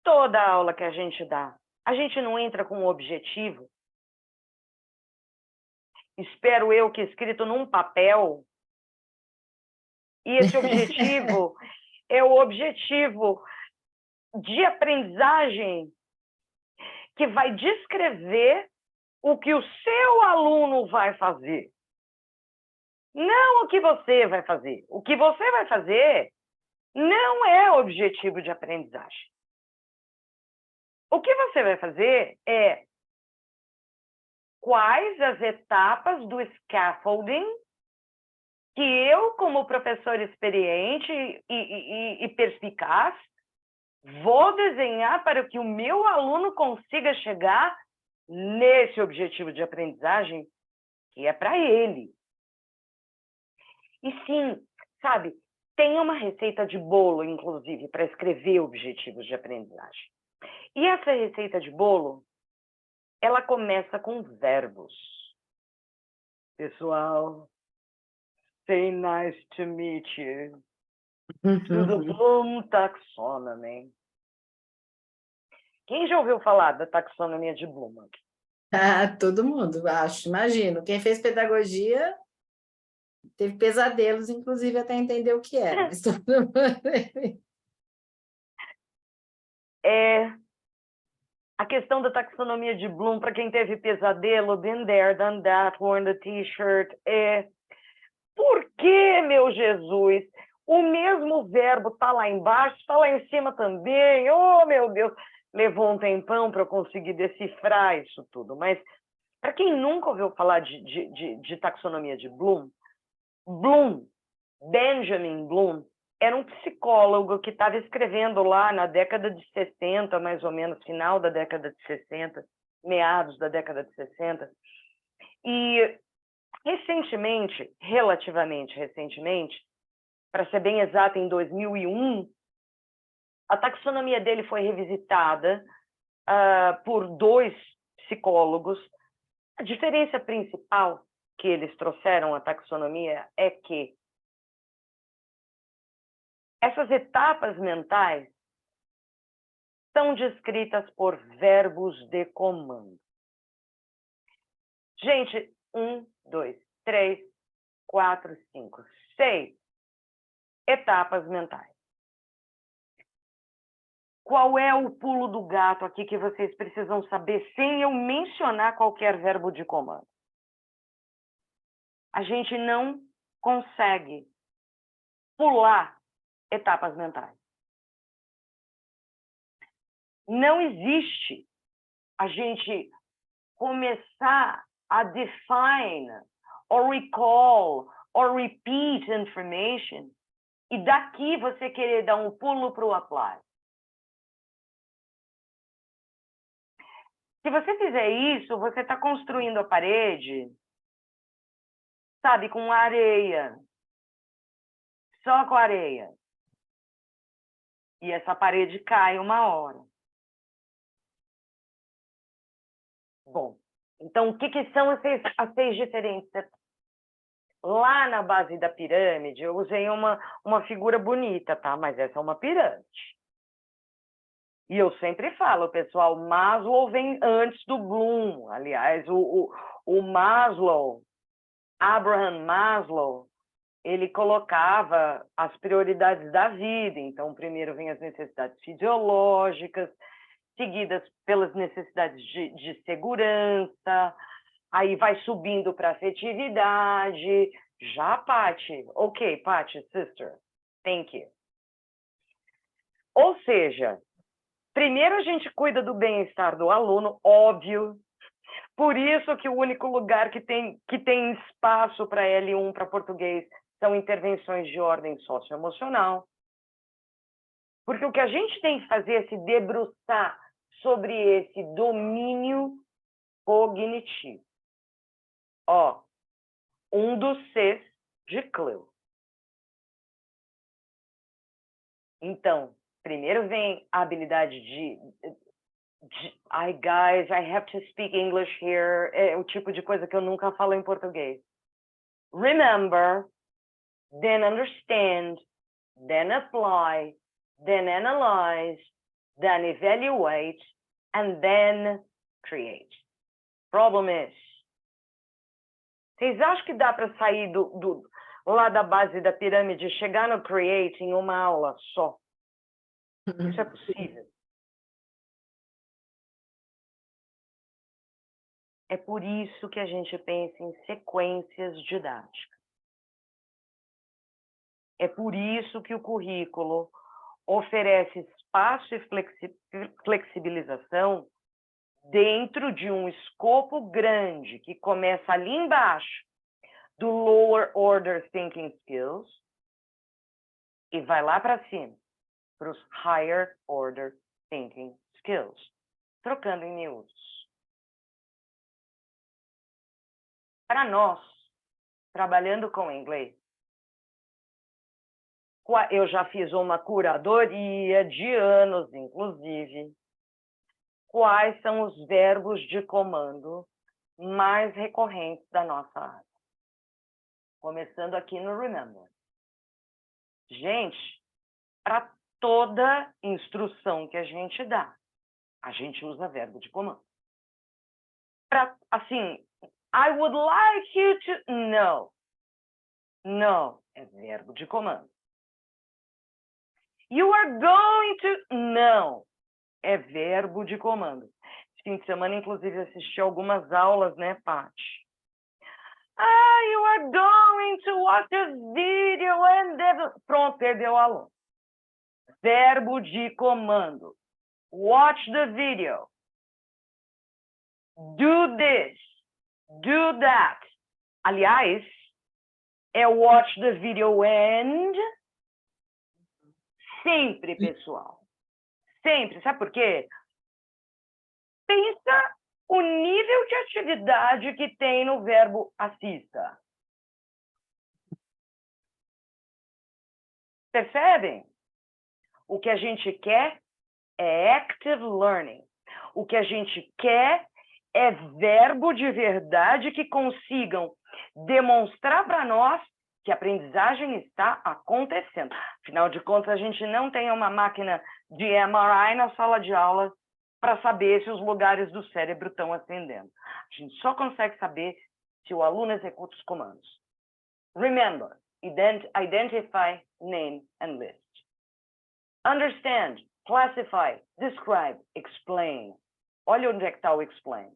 Toda aula que a gente dá, a gente não entra com um objetivo? Espero eu que escrito num papel. E esse objetivo é o objetivo de aprendizagem que vai descrever o que o seu aluno vai fazer. Não o que você vai fazer. O que você vai fazer não é objetivo de aprendizagem. O que você vai fazer é quais as etapas do scaffolding que eu, como professor experiente e perspicaz, vou desenhar para que o meu aluno consiga chegar nesse objetivo de aprendizagem que é para ele. E sim, sabe, tem uma receita de bolo, inclusive, para escrever objetivos de aprendizagem. E essa receita de bolo, ela começa com verbos. Pessoal, say nice to meet you. To the Bloom Taxonomy. Quem já ouviu falar da taxonomia de Bloom? Todo mundo, acho, imagino. Quem fez pedagogia teve pesadelos, inclusive, até entender o que era. Mas todo mundo... A questão da taxonomia de Bloom, para quem teve pesadelo, been there, done that, worn the t-shirt, por que, meu Jesus? O mesmo verbo está lá embaixo, está lá em cima também. Oh, meu Deus! Levou um tempão para eu conseguir decifrar isso tudo. Mas, para quem nunca ouviu falar de taxonomia de Bloom, Benjamin Bloom, era um psicólogo que estava escrevendo lá na década de 60, mais ou menos, final da década de 60, meados da década de 60. E recentemente, relativamente recentemente, para ser bem exata, em 2001, a taxonomia dele foi revisitada por 2 psicólogos. A diferença principal que eles trouxeram à taxonomia é que essas etapas mentais são descritas por verbos de comando. Gente, 1, 2, 3, 4, 5, 6 etapas mentais. Qual é o pulo do gato aqui que vocês precisam saber sem eu mencionar qualquer verbo de comando? a gente não consegue pular etapas mentais. Não existe a gente começar a define, or recall, or repeat information, e daqui você querer dar um pulo para o apply. Se você fizer isso, você está construindo a parede, sabe, com areia. Só com areia. E essa parede cai uma hora. Bom, então o que são as seis diferentes etapas? Lá na base da pirâmide, eu usei uma figura bonita, tá? Mas essa é uma pirâmide. E eu sempre falo, pessoal, Maslow vem antes do Bloom. Aliás, o Maslow, Abraham Maslow, ele colocava as prioridades da vida. Então, primeiro vem as necessidades fisiológicas, seguidas pelas necessidades de segurança, aí vai subindo para afetividade. Já, Paty? Ok, Paty, sister. Thank you. Ou seja, primeiro a gente cuida do bem-estar do aluno, óbvio. Por isso que o único lugar que tem espaço para L1, para português, são intervenções de ordem socioemocional. Porque o que a gente tem que fazer é se debruçar sobre esse domínio cognitivo. Ó, um dos Cs de Cleo. Então, primeiro vem a habilidade guys, I have to speak English here. É o tipo de coisa que eu nunca falo em português. Remember, then understand, then apply, then analyze, then evaluate, and then create. Problem is, vocês acham que dá para sair lá da base da pirâmide e chegar no create em uma aula só? Isso é possível. É por isso que a gente pensa em sequências didáticas. É por isso que o currículo oferece espaço e flexibilização dentro de um escopo grande, que começa ali embaixo do Lower Order Thinking Skills e vai lá para cima, para os Higher Order Thinking Skills, trocando em miúdos. Para nós, trabalhando com inglês, eu já fiz uma curadoria de anos, inclusive, quais são os verbos de comando mais recorrentes da nossa área. Começando aqui no Remember. Gente, para toda instrução que a gente dá, a gente usa verbo de comando. Assim, I would like you to... No. No, é verbo de comando. You are going to... Não, é verbo de comando. Esse fim de semana, inclusive, assisti algumas aulas, né, Paty? You are going to watch a video and... Pronto, perdeu o aluno. Verbo de comando. Watch the video. Do this. Do that. Aliás, é watch the video and... Sempre, pessoal. Sempre. Sabe por quê? Pensa o nível de atividade que tem no verbo assista. Percebem? O que a gente quer é active learning. O que a gente quer é verbo de verdade que consigam demonstrar para nós que a aprendizagem está acontecendo. Afinal de contas, a gente não tem uma máquina de MRI na sala de aula para saber se os lugares do cérebro estão acendendo. A gente só consegue saber se o aluno executa os comandos. Remember, identify, name, and list. Understand, classify, describe, explain. Olha onde é que está o explain.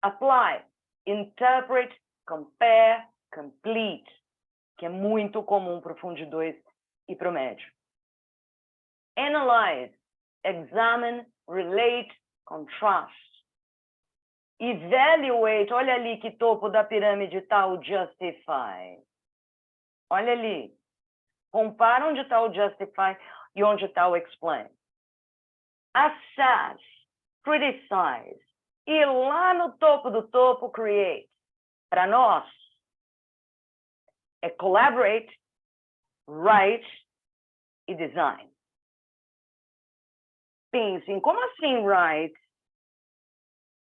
Apply, interpret, compare, complete, que é muito comum para o Fundo 2 e para o médio. Analyze, examine, relate, contrast. Evaluate, olha ali que topo da pirâmide está o justify. Olha ali. Compara onde está o justify e onde está o explain. Assess, criticize. E lá no topo do topo, create. Para nós, é collaborate, write e design. Pensem, como assim write?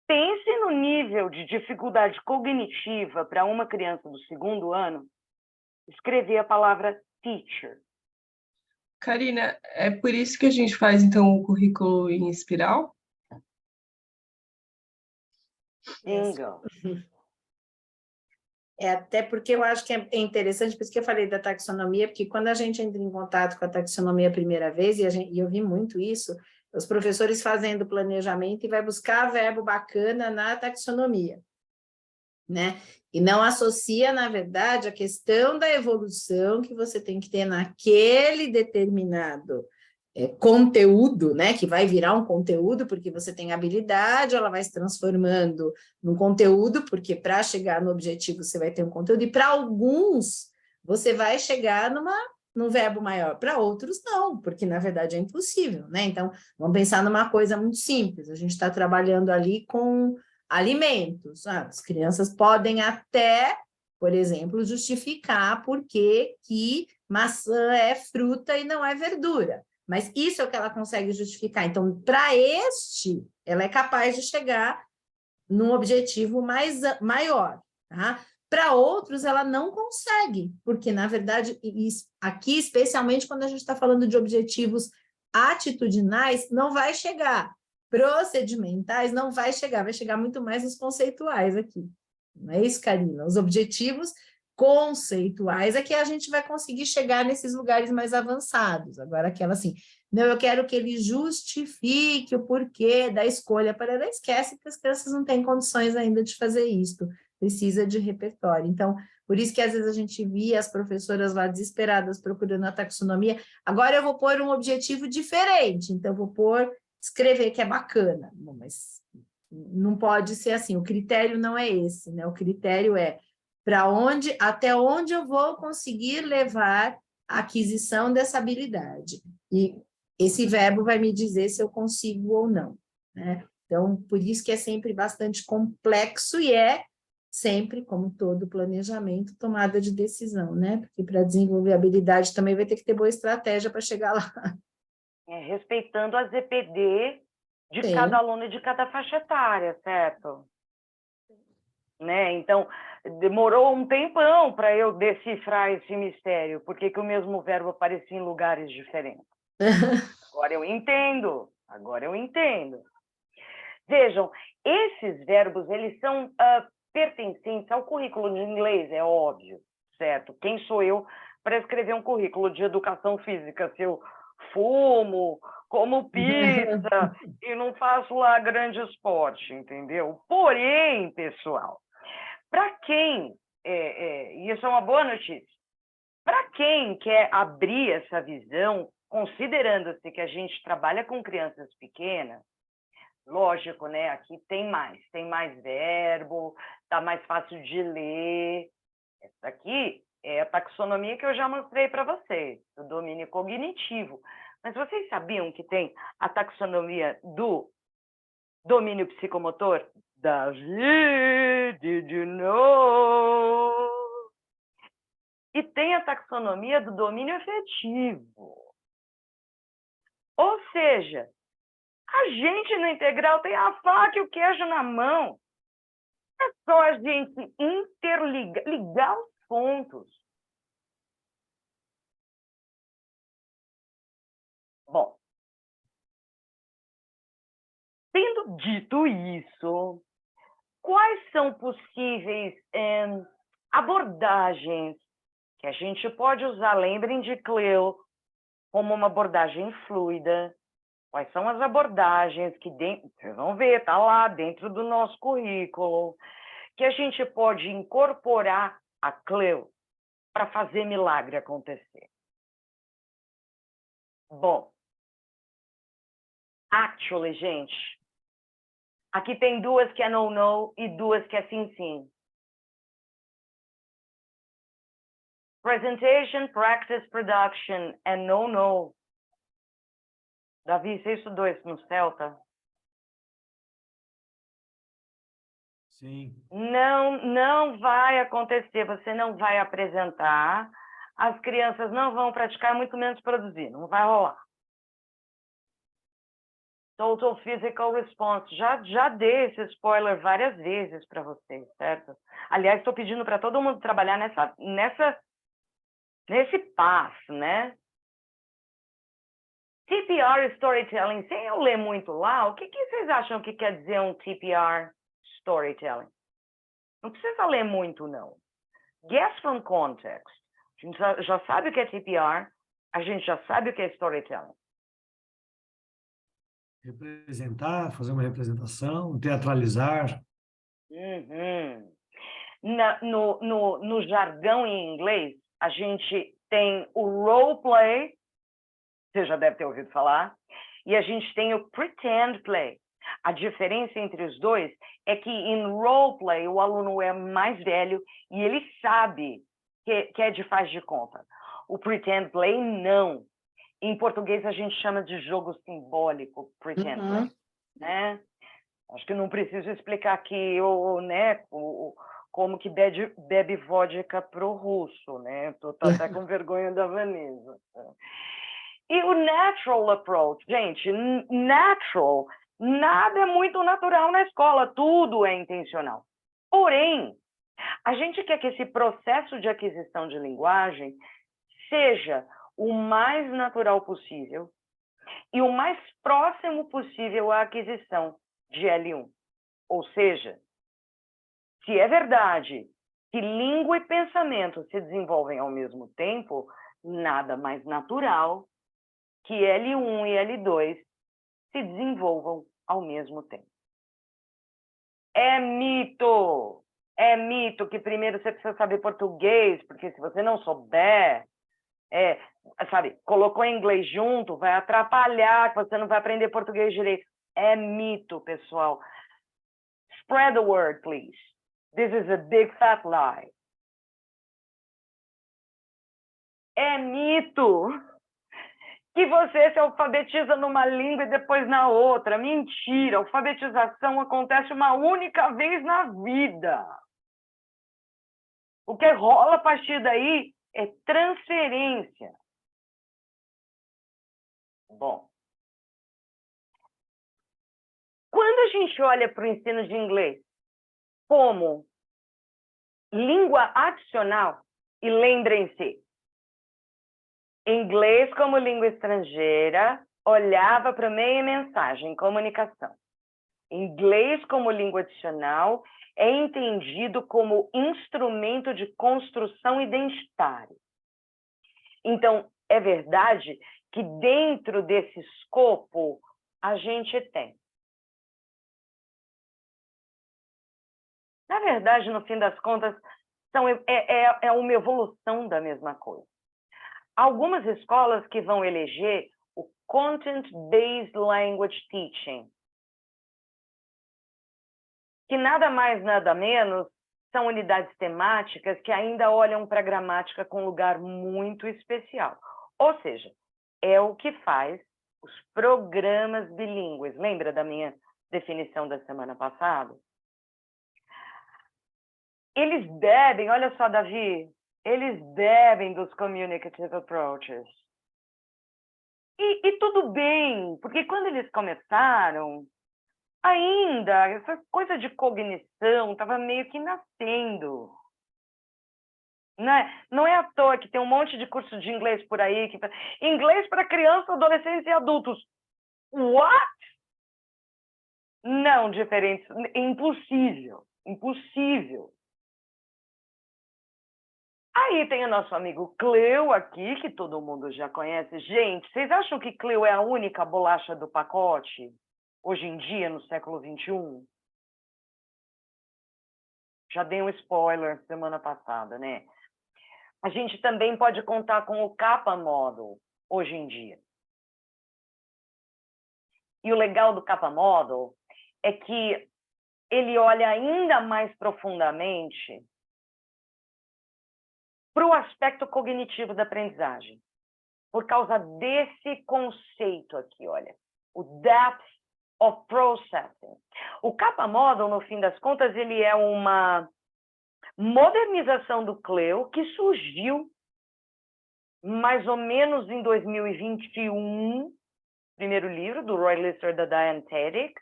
Pense no nível de dificuldade cognitiva para uma criança do 2º ano escrever a palavra teacher. Karina, é por isso que a gente faz, então, o currículo em espiral? Bingo. Até porque eu acho que é interessante, por isso que eu falei da taxonomia, porque quando a gente entra em contato com a taxonomia a primeira vez, e eu vi muito isso, os professores fazendo planejamento e vai buscar verbo bacana na taxonomia, né? E não associa, na verdade, a questão da evolução que você tem que ter naquele determinado conteúdo, né? Que vai virar um conteúdo, porque você tem habilidade, ela vai se transformando num conteúdo, porque para chegar no objetivo você vai ter um conteúdo, e para alguns você vai chegar num verbo maior, para outros não, porque na verdade é impossível, né? Então, vamos pensar numa coisa muito simples, a gente está trabalhando ali com alimentos, as crianças podem até, por exemplo, justificar por que maçã é fruta e não é verdura, mas isso é o que ela consegue justificar. Então, para ela é capaz de chegar num objetivo maior, tá? Para outros, ela não consegue, porque, na verdade, aqui, especialmente quando a gente está falando de objetivos atitudinais, não vai chegar. Procedimentais não vai chegar muito mais nos conceituais aqui. Não é isso, Karina? Os objetivos conceituais é que a gente vai conseguir chegar nesses lugares mais avançados. Agora, aquela assim, não, eu quero que ele justifique o porquê da escolha, para esquece que as crianças não têm condições ainda de fazer isso, precisa de repertório. Então, por isso que às vezes a gente via as professoras lá desesperadas procurando a taxonomia, agora eu vou pôr um objetivo diferente, então eu vou escrever que é bacana. Bom, mas não pode ser assim, o critério não é esse, né? O critério é até onde eu vou conseguir levar a aquisição dessa habilidade. E esse verbo vai me dizer se eu consigo ou não, né? Então, por isso que é sempre bastante complexo e é sempre, como todo planejamento, tomada de decisão, né? Porque para desenvolver habilidade também vai ter que ter boa estratégia para chegar lá. Respeitando a ZPD de Sim. cada aluno e de cada faixa etária, certo? Né? Então, demorou um tempão para eu decifrar esse mistério, porque que o mesmo verbo aparecia em lugares diferentes. Agora eu entendo. Vejam, esses verbos, eles são pertencentes ao currículo de inglês, é óbvio, certo? Quem sou eu para escrever um currículo de educação física se eu fumo, como pizza e não faço lá grande esporte, entendeu? Porém, pessoal, para quem, e isso é uma boa notícia, para quem quer abrir essa visão, considerando-se que a gente trabalha com crianças pequenas, lógico, né? Aqui tem mais verbo, tá mais fácil de ler. Essa aqui é a taxonomia que eu já mostrei para vocês, do domínio cognitivo. Mas vocês sabiam que tem a taxonomia do domínio psicomotor? Davi, did you know? E tem a taxonomia do domínio afetivo. Ou seja, a gente no integral tem a faca e o queijo na mão. É só a gente ligar os pontos. Bom, tendo dito isso, quais são possíveis abordagens que a gente pode usar? Lembrem de Cleo como uma abordagem fluida. Quais são as abordagens que, vocês vão ver, está lá dentro do nosso currículo, que a gente pode incorporar a Cleo para fazer milagre acontecer? Bom, actually, gente, aqui tem duas que é no e duas que é sim. Presentation, practice, production é no. Davi, você estudou isso no Celta? Sim. Não vai acontecer, você não vai apresentar, as crianças não vão praticar, muito menos produzir, não vai rolar. Total physical response, já dei esse spoiler várias vezes para vocês, certo? Aliás, estou pedindo para todo mundo trabalhar nesse passo, né? TPR storytelling, sem eu ler muito lá, o que vocês acham que quer dizer um TPR storytelling? Não precisa ler muito, não. Guess from context. A gente já sabe o que é TPR, a gente já sabe o que é storytelling. Representar, fazer uma representação, teatralizar. Uhum. No jargão em inglês, a gente tem o role play, você já deve ter ouvido falar, e a gente tem o pretend play. A diferença entre os dois é que em role play o aluno é mais velho e ele sabe que é de faz de conta. O pretend play, não. Em português a gente chama de jogo simbólico, pretend play, né? Acho que não preciso explicar aqui como que bebe vodka pro russo, né? Tô até com vergonha da Vanessa. E o natural approach, gente, natural, nada é muito natural na escola, tudo é intencional. Porém, a gente quer que esse processo de aquisição de linguagem seja o mais natural possível e o mais próximo possível à aquisição de L1. Ou seja, se é verdade que língua e pensamento se desenvolvem ao mesmo tempo, nada mais natural que L1 e L2 se desenvolvam ao mesmo tempo. É mito que primeiro você precisa saber português, porque se você não souber, colocou inglês junto, vai atrapalhar, que você não vai aprender português direito. É mito, pessoal. Spread the word, please. This is a big fat lie. É mito que você se alfabetiza numa língua e depois na outra. Mentira, a alfabetização acontece uma única vez na vida. O que rola a partir daí é transferência. Bom, quando a gente olha para o ensino de inglês como língua adicional, e lembrem-se, inglês como língua estrangeira olhava para meio e mensagem, comunicação. Inglês como língua adicional é entendido como instrumento de construção identitária. Então, é verdade que dentro desse escopo a gente tem. Na verdade, no fim das contas, é uma evolução da mesma coisa. Algumas escolas que vão eleger o Content-Based Language Teaching, que nada mais, nada menos, são unidades temáticas que ainda olham para a gramática com um lugar muito especial. Ou seja, é o que faz os programas bilíngues. Lembra da minha definição da semana passada? Eles bebem, olha só, Davi, eles bebem dos communicative approaches. E tudo bem, porque quando eles começaram, ainda essa coisa de cognição estava meio que nascendo. Né? Não é à toa que tem um monte de curso de inglês por aí. Inglês para crianças, adolescentes e adultos. What? Não, diferente. Impossível. Impossível. Aí tem o nosso amigo Cleo aqui, que todo mundo já conhece. Gente, vocês acham que Cleo é a única bolacha do pacote? Hoje em dia, no século XXI? Já dei um spoiler semana passada, né? A gente também pode contar com o Kappa Model hoje em dia. E o legal do Kappa Model é que ele olha ainda mais profundamente para o aspecto cognitivo da aprendizagem, por causa desse conceito aqui, olha, o depth of processing. O Kappa Model, no fim das contas, ele é uma modernização do CLIL que surgiu mais ou menos em 2021, primeiro livro do Roy Lister da Diane Teddick,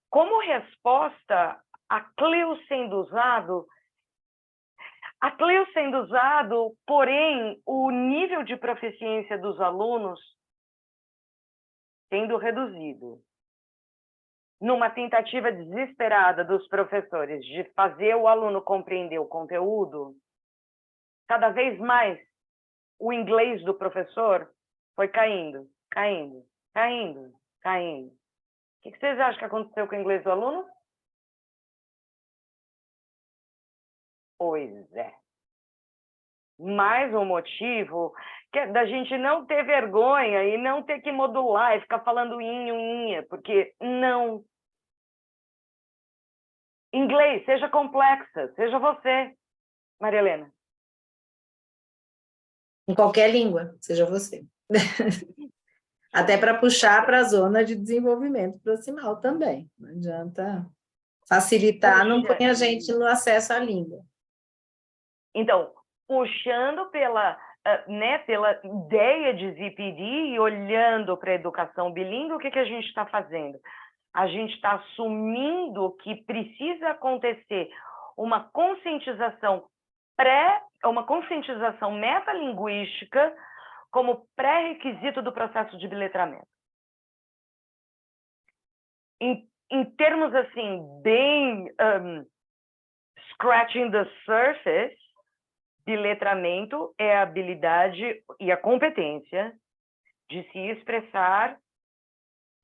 como resposta a CLIL sendo usado. A CLIL sendo usado, porém, o nível de proficiência dos alunos sendo reduzido. Numa tentativa desesperada dos professores de fazer o aluno compreender o conteúdo, cada vez mais o inglês do professor foi caindo, caindo, caindo, caindo. O que vocês acham que aconteceu com o inglês do aluno? Pois é. Mais um motivo que é da gente não ter vergonha e não ter que modular e ficar falando inha, porque não. Inglês, seja complexa, seja você, Maria Helena. Em qualquer língua, seja você. Até para puxar para a zona de desenvolvimento proximal também. Não adianta facilitar, não põe a gente no acesso à língua. Então, puxando pela ideia de ZPD e olhando para a educação bilíngue, o que a gente está fazendo? A gente está assumindo que precisa acontecer uma conscientização metalinguística como pré-requisito do processo de biletramento. Em termos assim, bem scratching the surface, biletramento é a habilidade e a competência de se expressar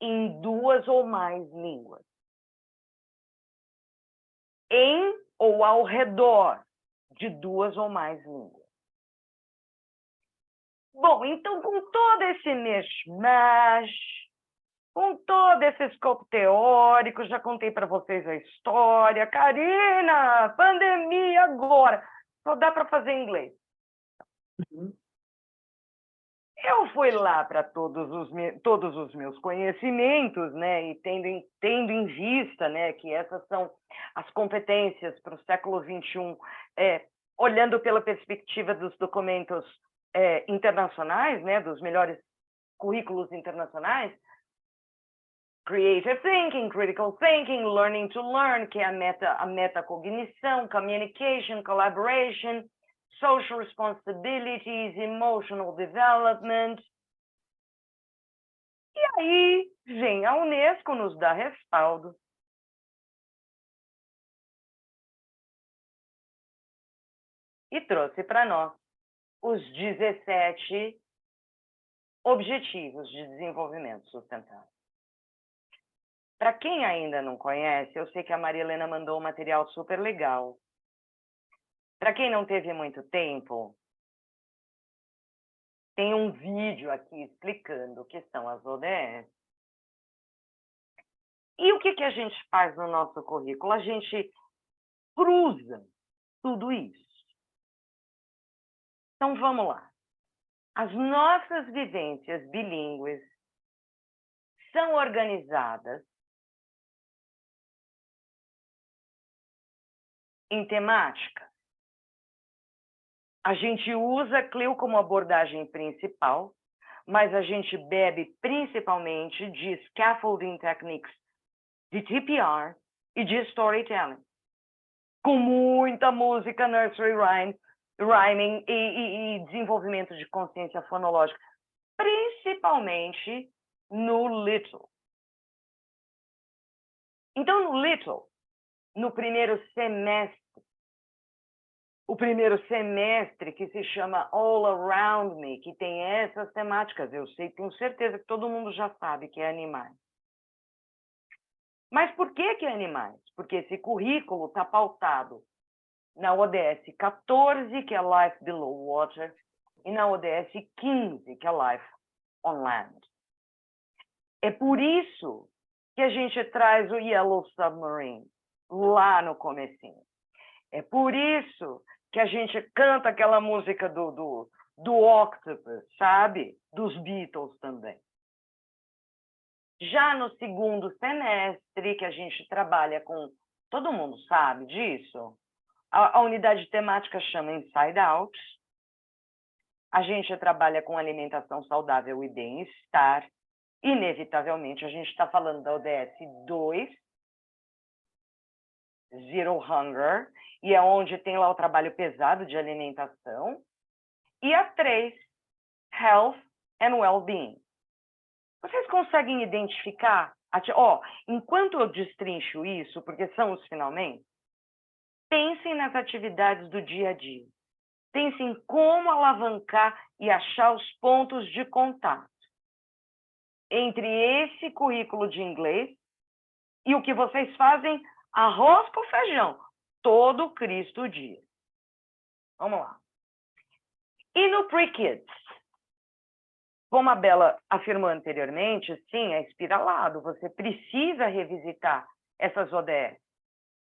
em 2 ou mais línguas. Em ou ao redor de 2 ou mais línguas. Bom, então, com todo esse mishmash, com todo esse escopo teórico, já contei para vocês a história. Karina, pandemia agora. Só dá para fazer em inglês. Eu fui lá para todos os meus conhecimentos, né, e tendo em vista, né, que essas são as competências para o século XXI, olhando pela perspectiva dos documentos internacionais, né, dos melhores currículos internacionais, Creative Thinking, Critical Thinking, Learning to Learn, que é a metacognição, Communication, Collaboration, Social Responsibilities, Emotional Development. E aí, vem a Unesco nos dá respaldo. E trouxe para nós os 17 Objetivos de Desenvolvimento Sustentável. Para quem ainda não conhece, eu sei que a Maria Helena mandou um material super legal. Para quem não teve muito tempo, tem um vídeo aqui explicando o que são as ODS. E o que a gente faz no nosso currículo? A gente cruza tudo isso. Então, vamos lá. As nossas vivências bilíngues são organizadas em temática. A gente usa CLIL como abordagem principal, mas a gente bebe principalmente de scaffolding techniques, de TPR e de storytelling, com muita música, nursery rhyming e desenvolvimento de consciência fonológica, principalmente no Little. Então, no Little, no primeiro semestre, o primeiro semestre que se chama All Around Me, que tem essas temáticas, eu sei, tenho certeza que todo mundo já sabe que é animais. Mas por que animais? Porque esse currículo está pautado na ODS 14, que é Life Below Water, e na ODS 15, que é Life on Land. É por isso que a gente traz o Yellow Submarine lá no comecinho. É por isso que a gente canta aquela música do Octopus, sabe? Dos Beatles também. Já no segundo semestre, que a gente trabalha com... Todo mundo sabe disso? A unidade temática chama Inside Out. A gente trabalha com alimentação saudável e bem-estar. Inevitavelmente, a gente está falando da ODS 2, Zero Hunger, e é onde tem lá o trabalho pesado de alimentação. E a 3, Health and Well-being. Vocês conseguem identificar? Enquanto eu destrincho isso, porque são os finalmente, pensem nas atividades do dia a dia. Pensem em como alavancar e achar os pontos de contato entre esse currículo de inglês e o que vocês fazem arroz com feijão todo Cristo dia. Vamos lá. E no Pre-Kids? Como a Bela afirmou anteriormente, sim, é espiralado. Você precisa revisitar essas ODS.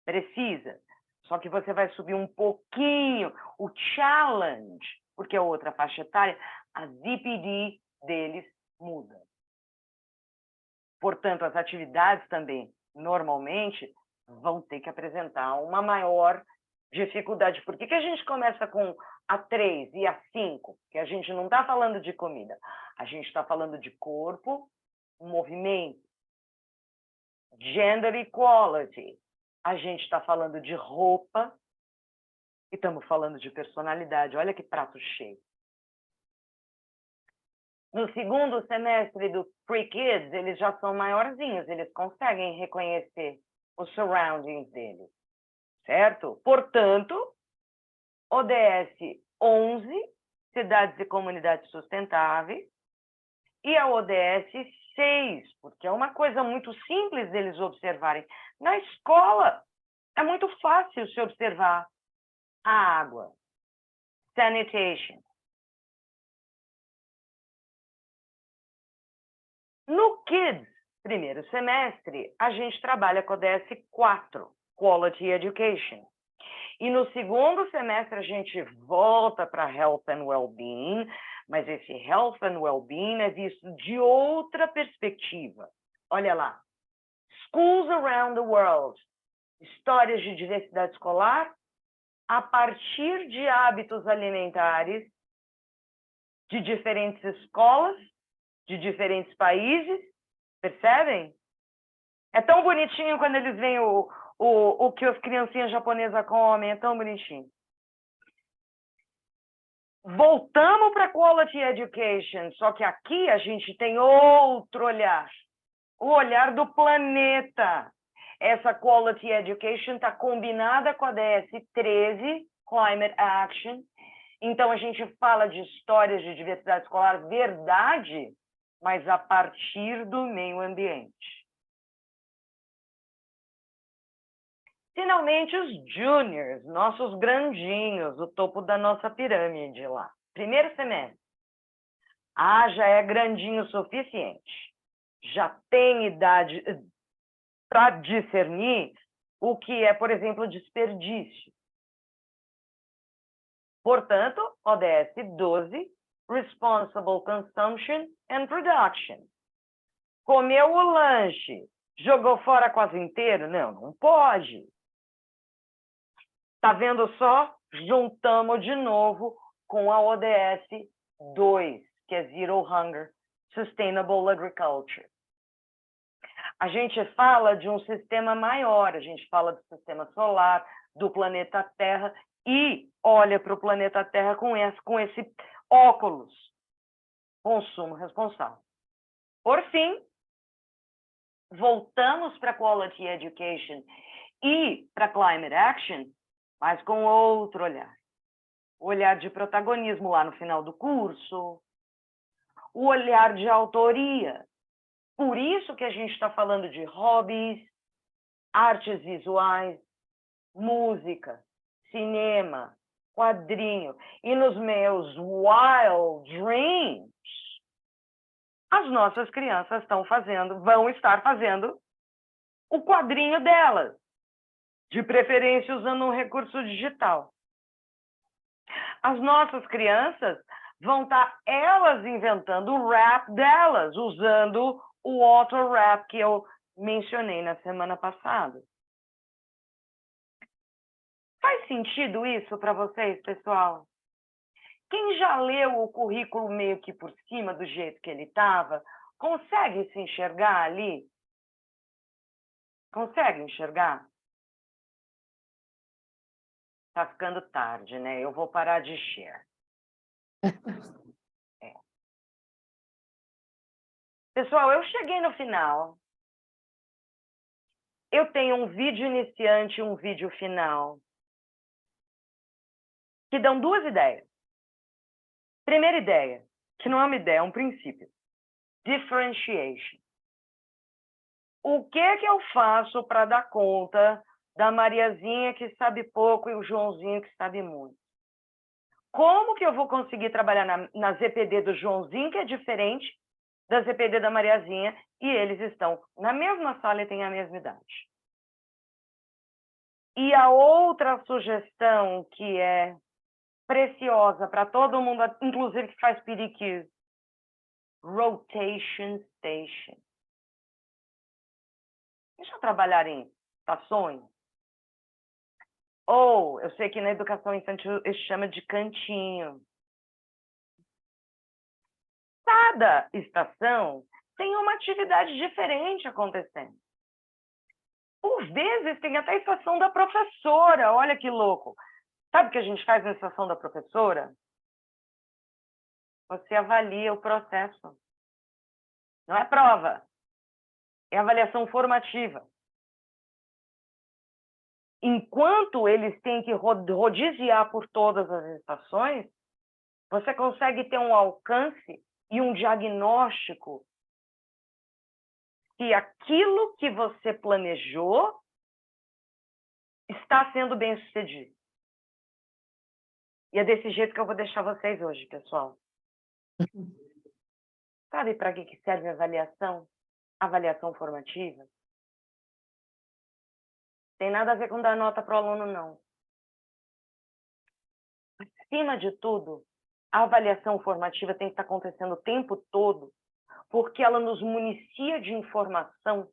Precisa. Só que você vai subir um pouquinho o challenge, porque é outra faixa etária, a ZPD deles muda. Portanto, as atividades também, normalmente, vão ter que apresentar uma maior dificuldade. Por que a gente começa com a 3 e a 5? Porque a gente não está falando de comida. A gente está falando de corpo, movimento, gender equality. A gente está falando de roupa e estamos falando de personalidade. Olha que prato cheio. No segundo semestre do Pre-Kids, eles já são maiorzinhos, eles conseguem reconhecer os surroundings deles, certo? Portanto, ODS 11, Cidades e Comunidades Sustentáveis, e a ODS 6, porque é uma coisa muito simples deles observarem. Na escola, é muito fácil se observar a água, sanitation. No Kids, primeiro semestre, a gente trabalha com a ODS 4, Quality Education. E no segundo semestre, a gente volta para Health and Well-being, mas esse Health and Well-being é visto de outra perspectiva. Olha lá. Schools Around the World. Histórias de diversidade escolar a partir de hábitos alimentares de diferentes escolas, de diferentes países. Percebem? É tão bonitinho quando eles veem o que as criancinhas japonesas comem, é tão bonitinho. Voltamos para Quality Education, só que aqui a gente tem outro olhar, o olhar do planeta. Essa Quality Education está combinada com a DS 13, Climate Action. Então, a gente fala de histórias de diversidade escolar, verdade, mas a partir do meio ambiente. Finalmente, os juniors, nossos grandinhos, o topo da nossa pirâmide lá. Primeiro semestre. Já é grandinho o suficiente. Já tem idade para discernir o que é, por exemplo, desperdício. Portanto, ODS 12, Responsible Consumption and Production. Comeu o lanche, jogou fora quase inteiro? Não, não pode. Tá vendo só? Juntamos de novo com a ODS 2, que é Zero Hunger, Sustainable Agriculture. A gente fala de um sistema maior, a gente fala do sistema solar, do planeta Terra, e olha para o planeta Terra com esse óculos. Consumo responsável. Por fim, voltamos para Quality Education e para Climate Action, mas com outro olhar. O olhar de protagonismo lá no final do curso, o olhar de autoria. Por isso que a gente está falando de hobbies, artes visuais, música, cinema, quadrinho. E nos meus wild dreams, as nossas crianças vão estar fazendo o quadrinho delas, de preferência usando um recurso digital. As nossas crianças vão estar elas inventando o rap delas, usando o auto-rap que eu mencionei na semana passada. Faz sentido isso para vocês, pessoal? Quem já leu o currículo meio que por cima, do jeito que ele estava, consegue se enxergar ali? Consegue enxergar? Tá ficando tarde, né? Eu vou parar de share. Pessoal, eu cheguei no final. Eu tenho um vídeo iniciante e um vídeo final, que dão duas ideias. Primeira ideia, que não é uma ideia, é um princípio. Differentiation. O que eu faço para dar conta da Mariazinha que sabe pouco e o Joãozinho que sabe muito? Como que eu vou conseguir trabalhar na ZPD do Joãozinho, que é diferente da ZPD da Mariazinha, e eles estão na mesma sala e têm a mesma idade? E a outra sugestão que é preciosa para todo mundo, inclusive que faz periquis, rotation station. Deixa eu trabalhar em estações. Ou, eu sei que na educação infantil ele chama de cantinho. Cada estação tem uma atividade diferente acontecendo. Por vezes tem até a estação da professora, olha que louco. Sabe o que a gente faz na estação da professora? Você avalia o processo. Não é prova, é avaliação formativa. Enquanto eles têm que rodiziar por todas as estações, você consegue ter um alcance e um diagnóstico que aquilo que você planejou está sendo bem sucedido. E é desse jeito que eu vou deixar vocês hoje, pessoal. Sabe para que serve a avaliação? Avaliação formativa? Tem nada a ver com dar nota para o aluno, não. Acima de tudo, a avaliação formativa tem que estar acontecendo o tempo todo, porque ela nos municia de informação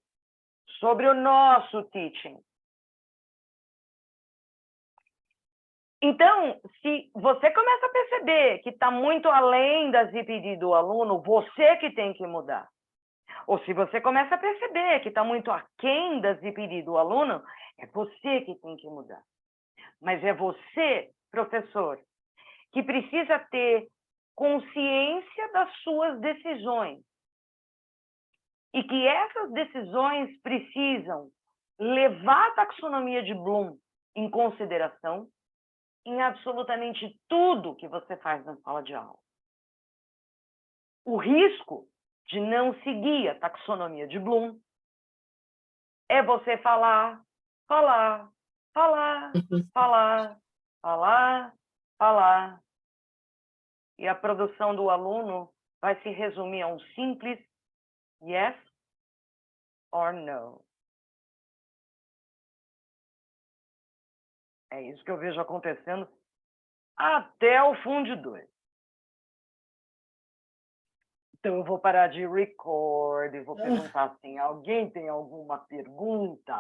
sobre o nosso teaching. Então, se você começa a perceber que está muito além das ZPD do aluno, você que tem que mudar. Ou se você começa a perceber que está muito aquém das ZPD do aluno, é você que tem que mudar. Mas é você, professor, que precisa ter consciência das suas decisões. E que essas decisões precisam levar a taxonomia de Bloom em consideração em absolutamente tudo que você faz na sala de aula. O risco de não seguir a taxonomia de Bloom é você falar, falar, falar, falar, falar, falar. E a produção do aluno vai se resumir a um simples yes or no. É isso que eu vejo acontecendo até o fundo 2. Então eu vou parar de record e vou perguntar assim, alguém tem alguma pergunta?